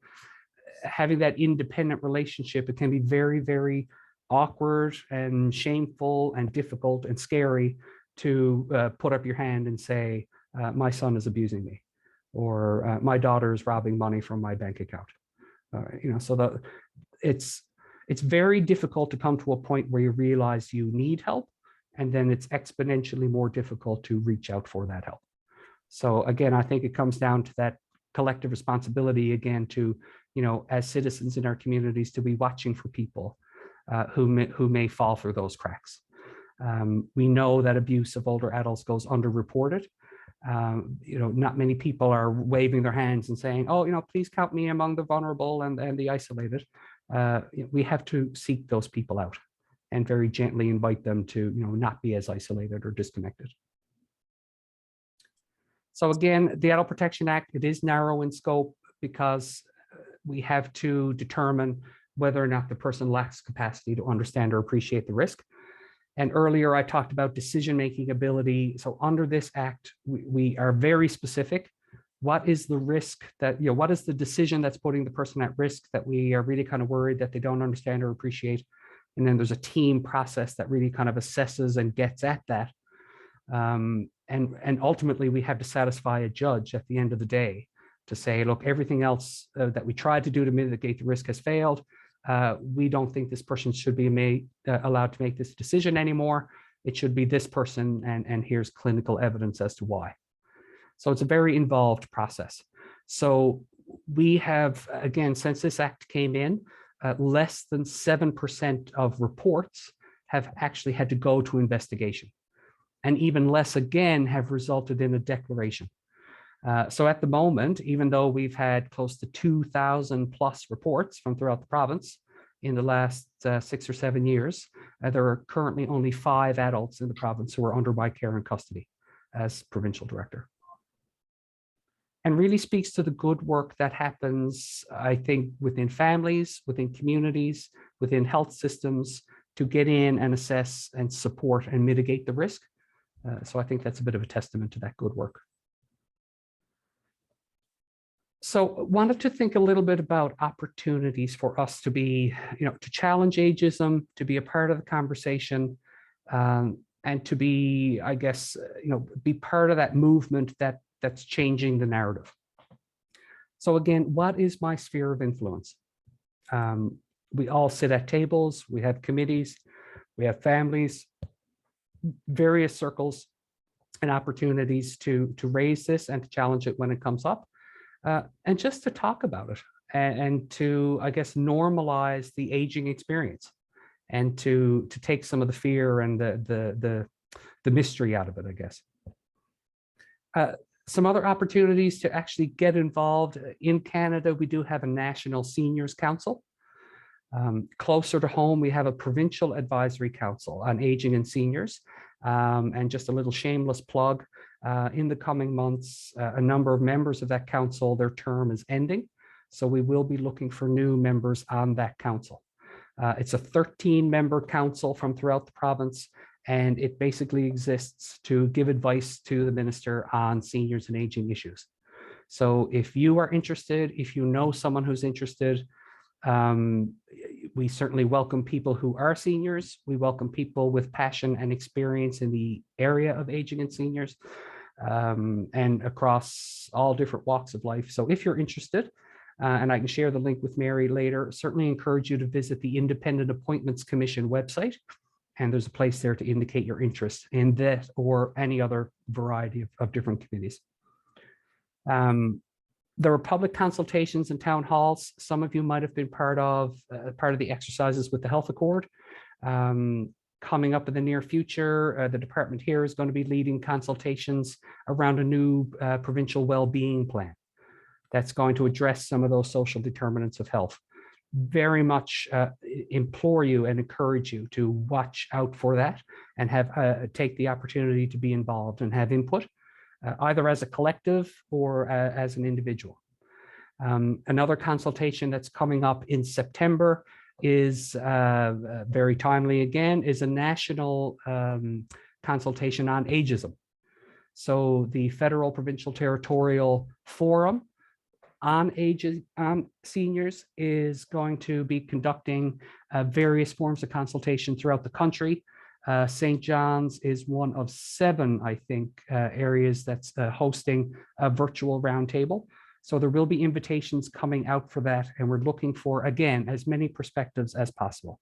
having that independent relationship, it can be very, very awkward and shameful and difficult and scary to put up your hand and say, my son is abusing me, or my daughter is robbing money from my bank account. So it's very difficult to come to a point where you realize you need help, and then it's exponentially more difficult to reach out for that help. So again, I think it comes down to that collective responsibility again to, as citizens in our communities, to be watching for people who may fall through those cracks. We know that abuse of older adults goes underreported. Not many people are waving their hands and saying, oh, please count me among the vulnerable and the isolated. We have to seek those people out and very gently invite them to, not be as isolated or disconnected. So again, the Adult Protection Act, it is narrow in scope because we have to determine whether or not the person lacks capacity to understand or appreciate the risk. And earlier I talked about decision-making ability. So under this act, we are very specific. What is the risk that, what is the decision that's putting the person at risk that we are really kind of worried that they don't understand or appreciate? And then there's a team process that really kind of assesses and gets at that. And ultimately we have to satisfy a judge at the end of the day to say, look, everything else that we tried to do to mitigate the risk has failed. We don't think this person should be allowed to make this decision anymore. It should be this person, and here's clinical evidence as to why. So it's a very involved process. So we have, again, since this act came in, less than 7% of reports have actually had to go to investigation. And even less, again, have resulted in a declaration. So at the moment, even though we've had close to 2,000 plus reports from throughout the province in the last 6 or 7 years, there are currently only 5 adults in the province who are under my care and custody as provincial director. And really speaks to the good work that happens, I think, within families, within communities, within health systems to get in and assess and support and mitigate the risk. So I think that's a bit of a testament to that good work. So wanted to think a little bit about opportunities for us to be, to challenge ageism, to be a part of the conversation, and to be, I guess, be part of that movement that's changing the narrative. So again, what is my sphere of influence? We all sit at tables, we have committees, we have families, various circles and opportunities to raise this and to challenge it when it comes up. And just to talk about it and to, I guess, normalize the aging experience. and to take some of the fear and the mystery out of it, I guess. Some other opportunities to actually get involved. In Canada, we do have a National Seniors Council. Closer to home, we have a Provincial Advisory Council on Aging and Seniors. And just a little shameless plug, in the coming months, a number of members of that council, their term is ending. So we will be looking for new members on that council. It's a 13-member council from throughout the province, and it basically exists to give advice to the minister on seniors and aging issues. So if you are interested, if you know someone who's interested, we certainly welcome people who are seniors. We welcome people with passion and experience in the area of aging and seniors, and across all different walks of life. So if you're interested, and I can share the link with Mary later, certainly encourage you to visit the Independent Appointments Commission website. And there's a place there to indicate your interest in that or any other variety of different committees. There are public consultations and town halls. Some of you might have been part of the exercises with the Health Accord. Coming up in the near future, the department here is going to be leading consultations around a new provincial well-being plan that's going to address some of those social determinants of health. Very much implore you and encourage you to watch out for that and have take the opportunity to be involved and have input, either as a collective or as an individual. Another consultation that's coming up in September is very timely again, is a national consultation on ageism. So the Federal Provincial Territorial Forum on seniors is going to be conducting various forms of consultation throughout the country. St. John's is one of 7, I think, areas that's hosting a virtual roundtable. So there will be invitations coming out for that, and we're looking for, again, as many perspectives as possible.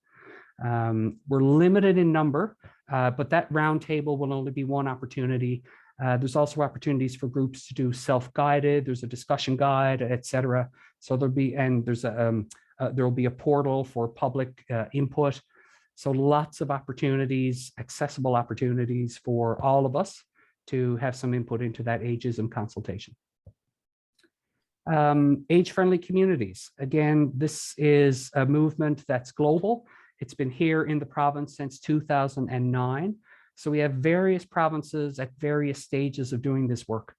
We're limited in number, but that roundtable will only be one opportunity. There's also opportunities for groups to do self-guided. There's a discussion guide, etc. So there'll be, and there's there will be a portal for public input. So lots of opportunities, accessible opportunities for all of us to have some input into that ageism consultation. Age-friendly communities. Again, this is a movement that's global. It's been here in the province since 2009. So we have various provinces at various stages of doing this work.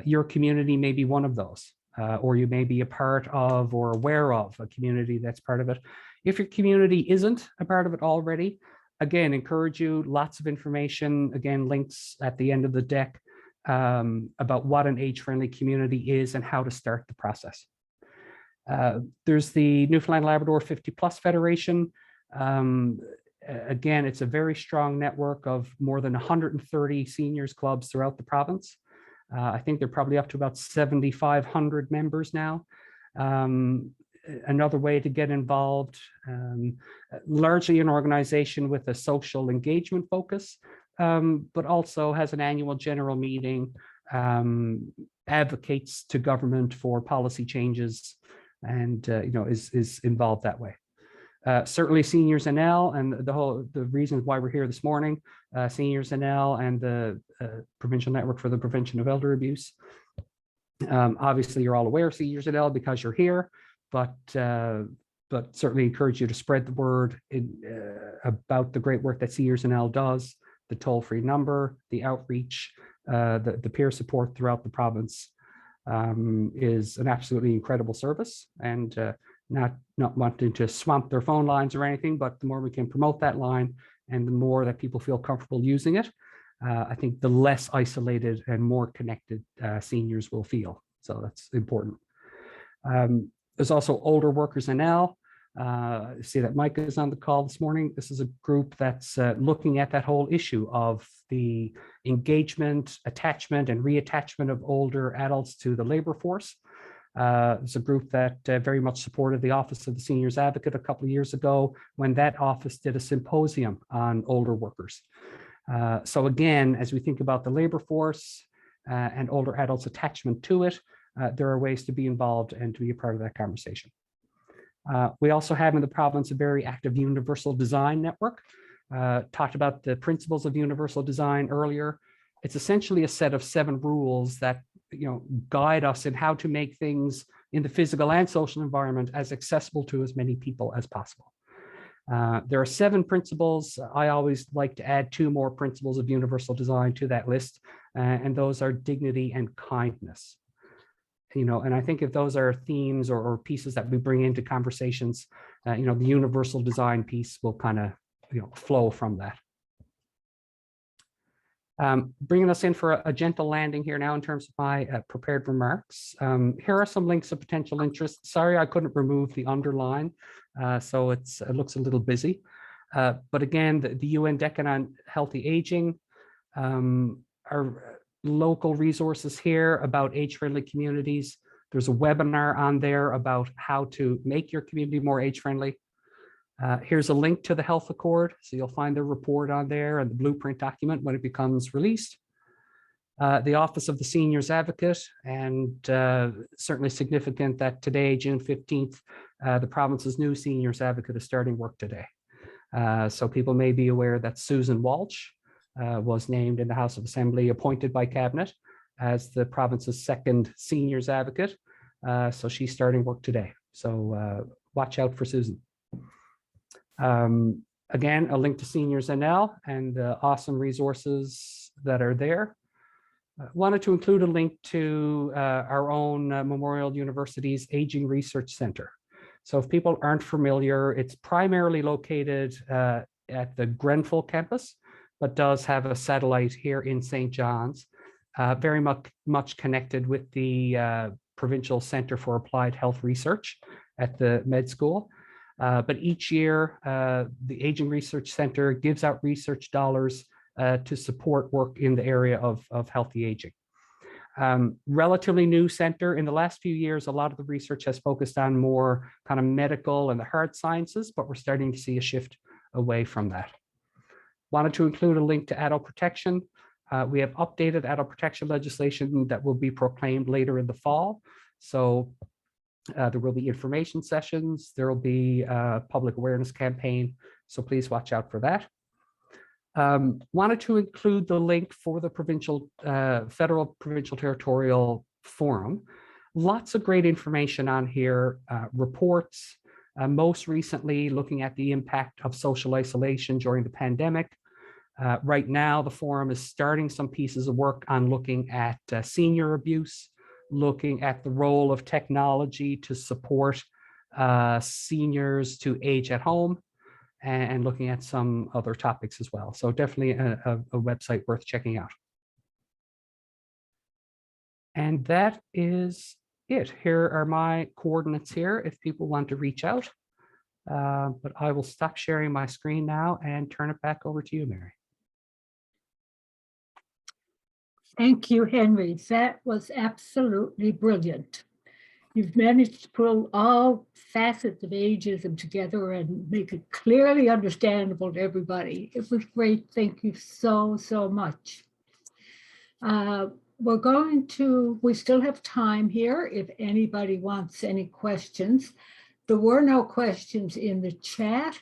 Your community may be one of those, or you may be a part of or aware of a community that's part of it. If your community isn't a part of it already, again, encourage you, lots of information, again, links at the end of the deck about what an age-friendly community is and how to start the process. There's the Newfoundland Labrador 50+ Federation. Again, it's a very strong network of more than 130 seniors clubs throughout the province. I think they're probably up to about 7,500 members now. Another way to get involved, largely an organization with a social engagement focus, but also has an annual general meeting, advocates to government for policy changes, and is involved that way. Certainly Seniors NL, and the reasons why we're here this morning, Seniors NL and the Provincial Network for the Prevention of Elder Abuse. Obviously, you're all aware of Seniors NL because you're here, but certainly encourage you to spread the word about the great work that Seniors NL does, the toll-free number, the outreach, the peer support throughout the province is an absolutely incredible service, and not wanting to swamp their phone lines or anything, but the more we can promote that line and the more that people feel comfortable using it, I think the less isolated and more connected seniors will feel. So that's important. There's also Older Workers NL. See that Mike is on the call this morning. This is a group that's looking at that whole issue of the engagement, attachment, and reattachment of older adults to the labor force. It's a group that very much supported the Office of the Seniors Advocate a couple of years ago when that office did a symposium on older workers. So again, as we think about the labor force and older adults' attachment to it, there are ways to be involved and to be a part of that conversation. We also have in the province a very active universal design network. Talked about the principles of universal design earlier. It's essentially a set of 7 rules that guide us in how to make things in the physical and social environment as accessible to as many people as possible. There are 7 principles. I always like to add 2 more principles of universal design to that list, and those are dignity and kindness. And I think if those are themes or pieces that we bring into conversations, the universal design piece will kind of flow from that. Bringing us in for a gentle landing here now in terms of my prepared remarks. Here are some links of potential interest. Sorry, I couldn't remove the underline, so it looks a little busy. But again, the UN Decade on Healthy Aging, our local resources here about age-friendly communities. There's a webinar on there about how to make your community more age-friendly. Here's a link to the Health Accord, so you'll find the report on there and the blueprint document when it becomes released. The Office of the Seniors Advocate, and certainly significant that today, June 15th, the province's new Seniors Advocate is starting work today. So people may be aware that Susan Walsh was named in the House of Assembly, appointed by Cabinet as the province's 2nd Seniors Advocate. So she's starting work today. So watch out for Susan. Again, a link to Seniors NL and the awesome resources that are there. Wanted to include a link to our own Memorial University's Aging Research Center. So if people aren't familiar, it's primarily located at the Grenfell campus, but does have a satellite here in St. John's, very much connected with the Provincial Center for Applied Health Research at the med school. But each year, the Aging Research Center gives out research dollars to support work in the area of healthy aging. Relatively new center. In the last few years, a lot of the research has focused on more kind of medical and the hard sciences, but we're starting to see a shift away from that. Wanted to include a link to adult protection. We have updated adult protection legislation that will be proclaimed later in the fall. So there will be information sessions. There will be a public awareness campaign. So please watch out for that. Wanted to include the link for the Federal Provincial Territorial Forum. Lots of great information on here, reports, most recently looking at the impact of social isolation during the pandemic. Right now, the forum is starting some pieces of work on looking at senior abuse, looking at the role of technology to support seniors to age at home, and looking at some other topics as well. So definitely a website worth checking out. And that is it. Here are my coordinates here if people want to reach out. But I will stop sharing my screen now and turn it back over to you, Mary. Thank you, Henry. That was absolutely brilliant. You've managed to pull all facets of ageism together and make it clearly understandable to everybody. It was great. Thank you so, so much. We still have time here if anybody wants any questions. There were no questions in the chat.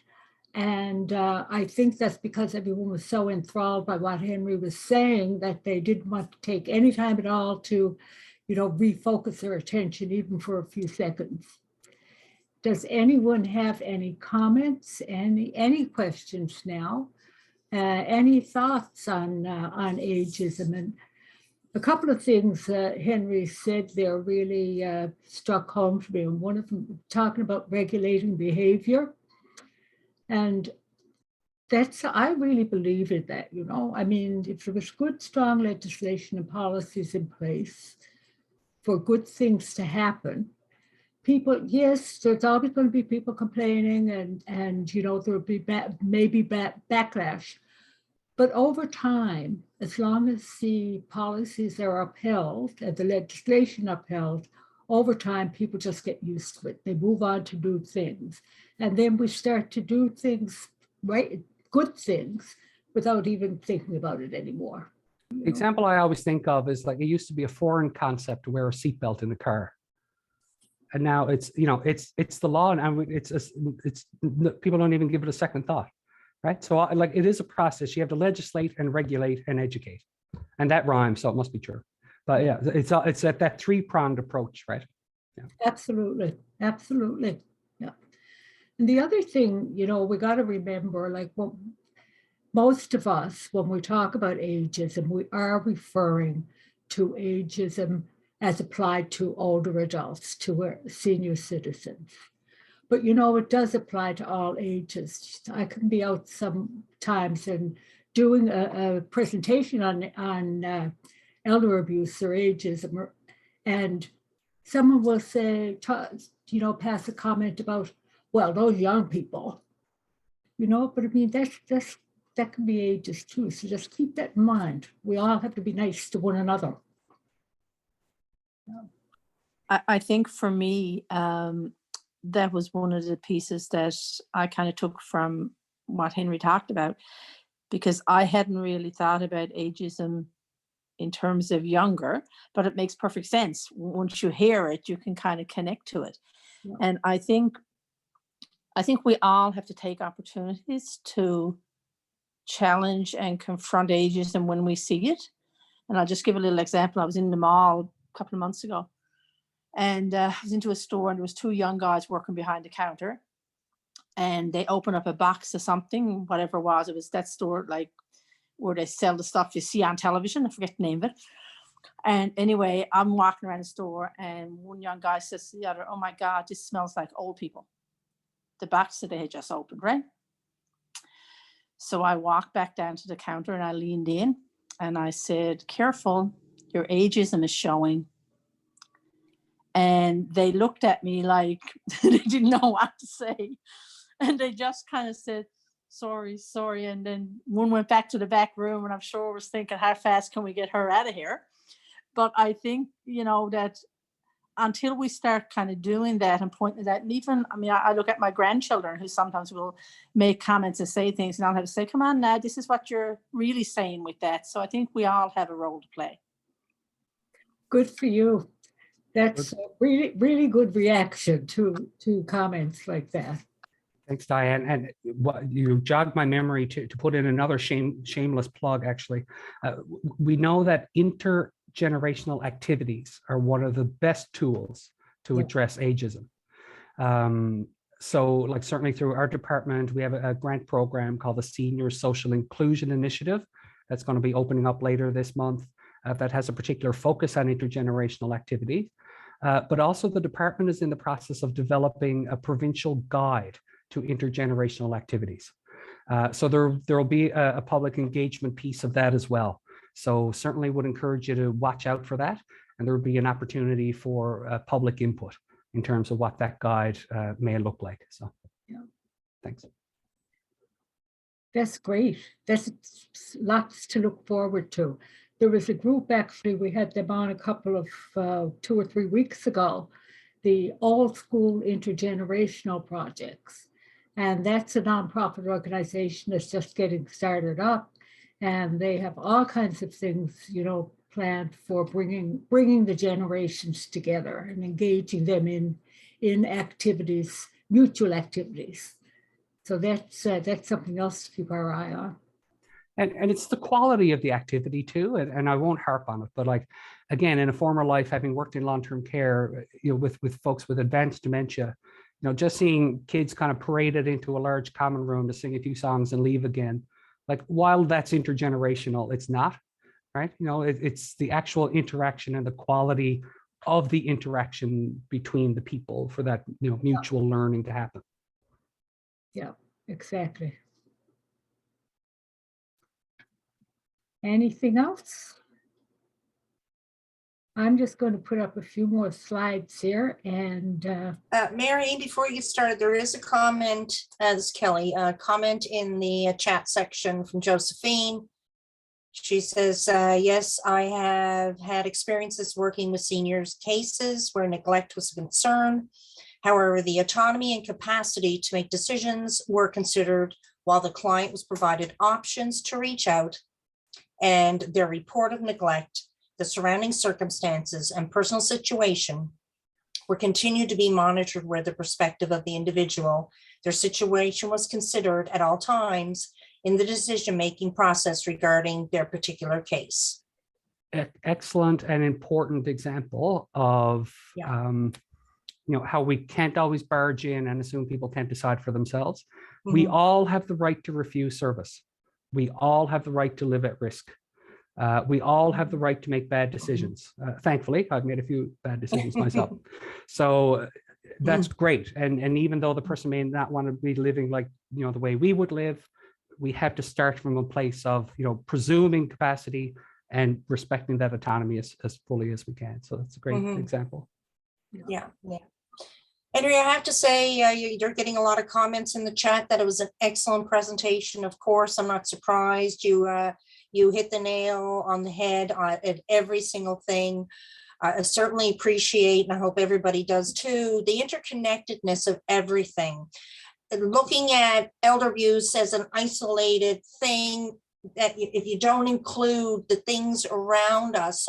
And I think that's because everyone was so enthralled by what Henry was saying that they didn't want to take any time at all to, refocus their attention even for a few seconds. Does anyone have any comments, any questions now? Any thoughts on ageism? And a couple of things Henry said there really struck home to me. And one of them talking about regulating behavior. And I really believe in that, I mean, if there was good, strong legislation and policies in place for good things to happen, yes, there's always going to be people complaining and there'll be maybe backlash. But over time, as long as the policies are upheld and the legislation upheld, over time, people just get used to it. They move on to new things. And then we start to do things, right, good things, without even thinking about it anymore. The example I always think of is like it used to be a foreign concept to wear a seatbelt in the car. and now it's, you know, it's the law, and it's people don't even give it a second thought, right? So like it is a process. You have to legislate and regulate and educate, and that rhymes, so it must be true. But yeah, it's at that three-pronged approach, right? Yeah. Absolutely, absolutely. Yeah. And the other thing, you know, we got to remember, like, well, most of us, when we talk about ageism, we are referring to ageism as applied to older adults, to senior citizens. But, you know, it does apply to all ages. I can be out sometimes and doing a presentation on elder abuse or ageism, and someone will say, you know, pass a comment about, well, those young people, you know, but I mean, that can be ages too. So just keep that in mind. We all have to be nice to one another. I think for me, that was one of the pieces that I kind of took from what Henry talked about, because I hadn't really thought about ageism in terms of younger, but it makes perfect sense. Once you hear it, you can kind of connect to it. Yeah. And I think we all have to take opportunities to challenge and confront ageism when we see it. And I'll just give a little example. I was in the mall a couple of months ago, and I was into a store, and there was two young guys working behind the counter, and they opened up a box of something, whatever it was that store, like where they sell the stuff you see on television. I forget the name of it. And anyway, I'm walking around the store, and one young guy says to the other, "Oh my God, this smells like old people." The box that they had just opened, right? So I walked back down to the counter, and I leaned in, and I said, "Careful, your ageism is showing." And they looked at me like they didn't know what to say. And they just kind of said, sorry. And then one went back to the back room, and I'm sure was thinking, how fast can we get her out of here? But I think, you know, that until we start kind of doing that and pointing that, and even, I mean, I look at my grandchildren who sometimes will make comments and say things, and I'll have to say, come on now, this is what you're really saying with that. So I think we all have a role to play. Good for you. That's a really, really good reaction to comments like that. Thanks, Diane. And what you jogged my memory to put in another shameless plug, actually. We know that intergenerational activities are one of the best tools to address ageism. So like certainly through our department, we have a grant program called the Senior Social Inclusion Initiative that's going to be opening up later this month that has a particular focus on intergenerational activity. But also the department is in the process of developing a provincial guide to intergenerational activities. So there will be a public engagement piece of that as well. So certainly would encourage you to watch out for that. And there will be an opportunity for public input in terms of what that guide may look like. So thanks. That's great. That's lots to look forward to. There was a group, actually, we had them on a couple of 2 or 3 weeks ago, the All School Intergenerational Projects. And that's a nonprofit organization that's just getting started up. And they have all kinds of things, you know, planned for bringing the generations together and engaging them in activities, mutual activities. So that's something else to keep our eye on. And it's the quality of the activity too, and I won't harp on it, but like, again, in a former life, having worked in long-term care, you know, with folks with advanced dementia, you know, just seeing kids kind of paraded into a large common room to sing a few songs and leave again, like while that's intergenerational, it's not, right? You know, it's the actual interaction and the quality of the interaction between the people for that, you know, mutual learning to happen. Yeah, exactly. Anything else? I'm just going to put up a few more slides here. And Mary, before you get started, there is a comment, as Kielley, a comment in the chat section from Josephine. She says, yes, I have had experiences working with seniors cases where neglect was a concern. However, the autonomy and capacity to make decisions were considered while the client was provided options to reach out, and their report of neglect, the surrounding circumstances and personal situation were continued to be monitored with the perspective of the individual. Their situation was considered at all times in the decision-making process regarding their particular case. Excellent and important example of how we can't always barge in and assume people can't decide for themselves. We all have the right to refuse service. We all have the right to live at risk. We all have the right to make bad decisions. Thankfully, I've made a few bad decisions myself. So that's great. And even though the person may not want to be living like, the way we would live, we have to start from a place of, presuming capacity and respecting that autonomy as fully as we can. So that's a great example. Yeah. Henry, I have to say, you're getting a lot of comments in the chat that it was an excellent presentation. Of course, I'm not surprised. You hit the nail on the head at every single thing. I certainly appreciate, and I hope everybody does too, the interconnectedness of everything. Looking at elder abuse as an isolated thing, that if you don't include the things around us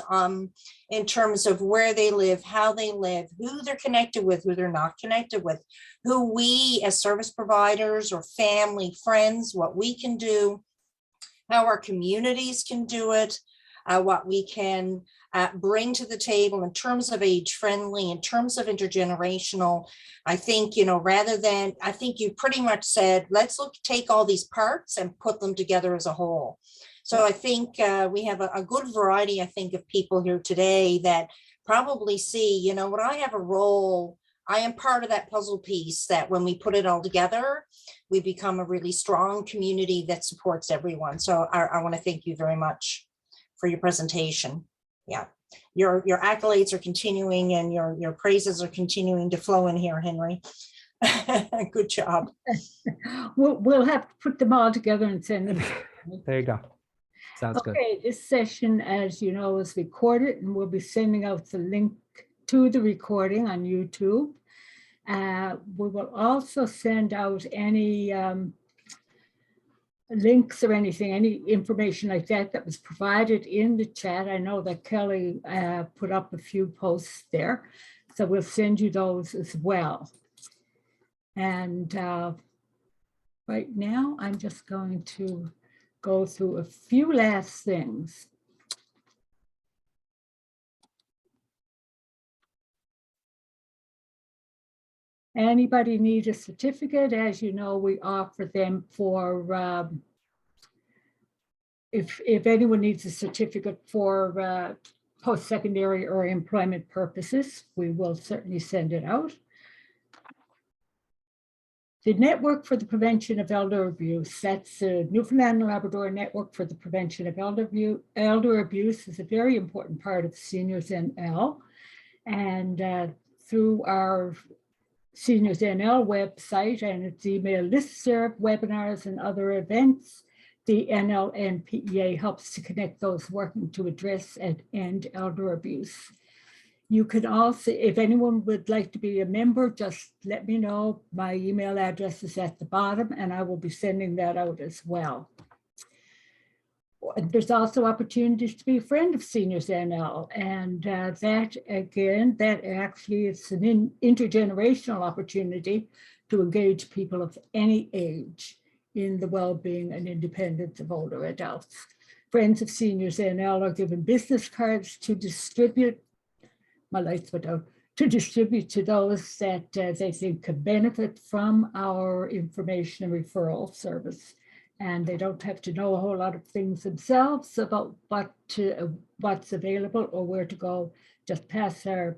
in terms of where they live, how they live, who they're connected with, who they're not connected with, who we as service providers or family, friends, what we can do, how our communities can do it, what we can bring to the table in terms of age friendly, in terms of intergenerational. I think, rather than, I think you pretty much said, let's take all these parts and put them together as a whole. So I think we have a good variety, I think, of people here today that probably see, when I have a role, I am part of that puzzle piece that when we put it all together, we become a really strong community that supports everyone. So I want to thank you very much for your presentation. Yeah, your accolades are continuing and your praises are continuing to flow in here, Henry. Good job. We'll have to put them all together and send them. There you go. Sounds good. Okay, this session, as you know, is recorded, and we'll be sending out the link to the recording on YouTube. We will also send out any links or anything, any information like that was provided in the chat. I know that Kielley put up a few posts there, so we'll send you those as well. And right now, I'm just going to go through a few last things. Anybody need a certificate? As you know, we offer them for, if anyone needs a certificate for post-secondary or employment purposes, we will certainly send it out. The Network for the Prevention of Elder Abuse, that's the Newfoundland and Labrador Network for the Prevention of Elder Abuse is a very important part of Seniors NL. And through our Seniors NL website and its email listserv, webinars, and other events, the NLNPEA helps to connect those working to address and end elder abuse. You can also, if anyone would like to be a member, just let me know. My email address is at the bottom, and I will be sending that out as well. There's also opportunities to be a friend of Seniors NL, and that again, that actually is an intergenerational opportunity to engage people of any age in the well-being and independence of older adults. Friends of Seniors NL are given business cards to distribute. My lights went out. To distribute to those that they think could benefit from our information and referral service. And they don't have to know a whole lot of things themselves about what's available or where to go. Just pass our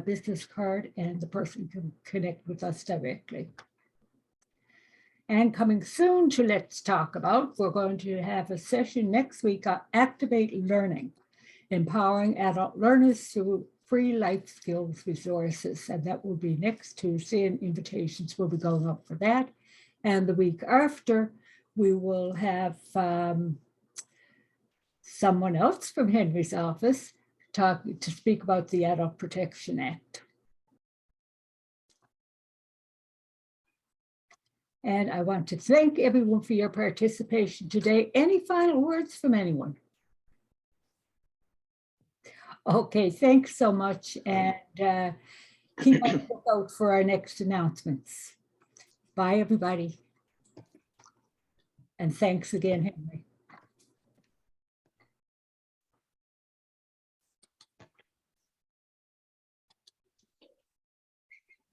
business card and the person can connect with us directly. And coming soon to Let's Talk About, we're going to have a session next week on Activate Learning, empowering adult learners through free life skills resources. And that will be next Tuesday, and invitations will be going up for that. And the week after, we will have someone else from Henry's office to speak about the Adult Protection Act. And I want to thank everyone for your participation today. Any final words from anyone? Okay, thanks so much. And keep on the lookout for our next announcements. Bye, everybody. And thanks again, Henry.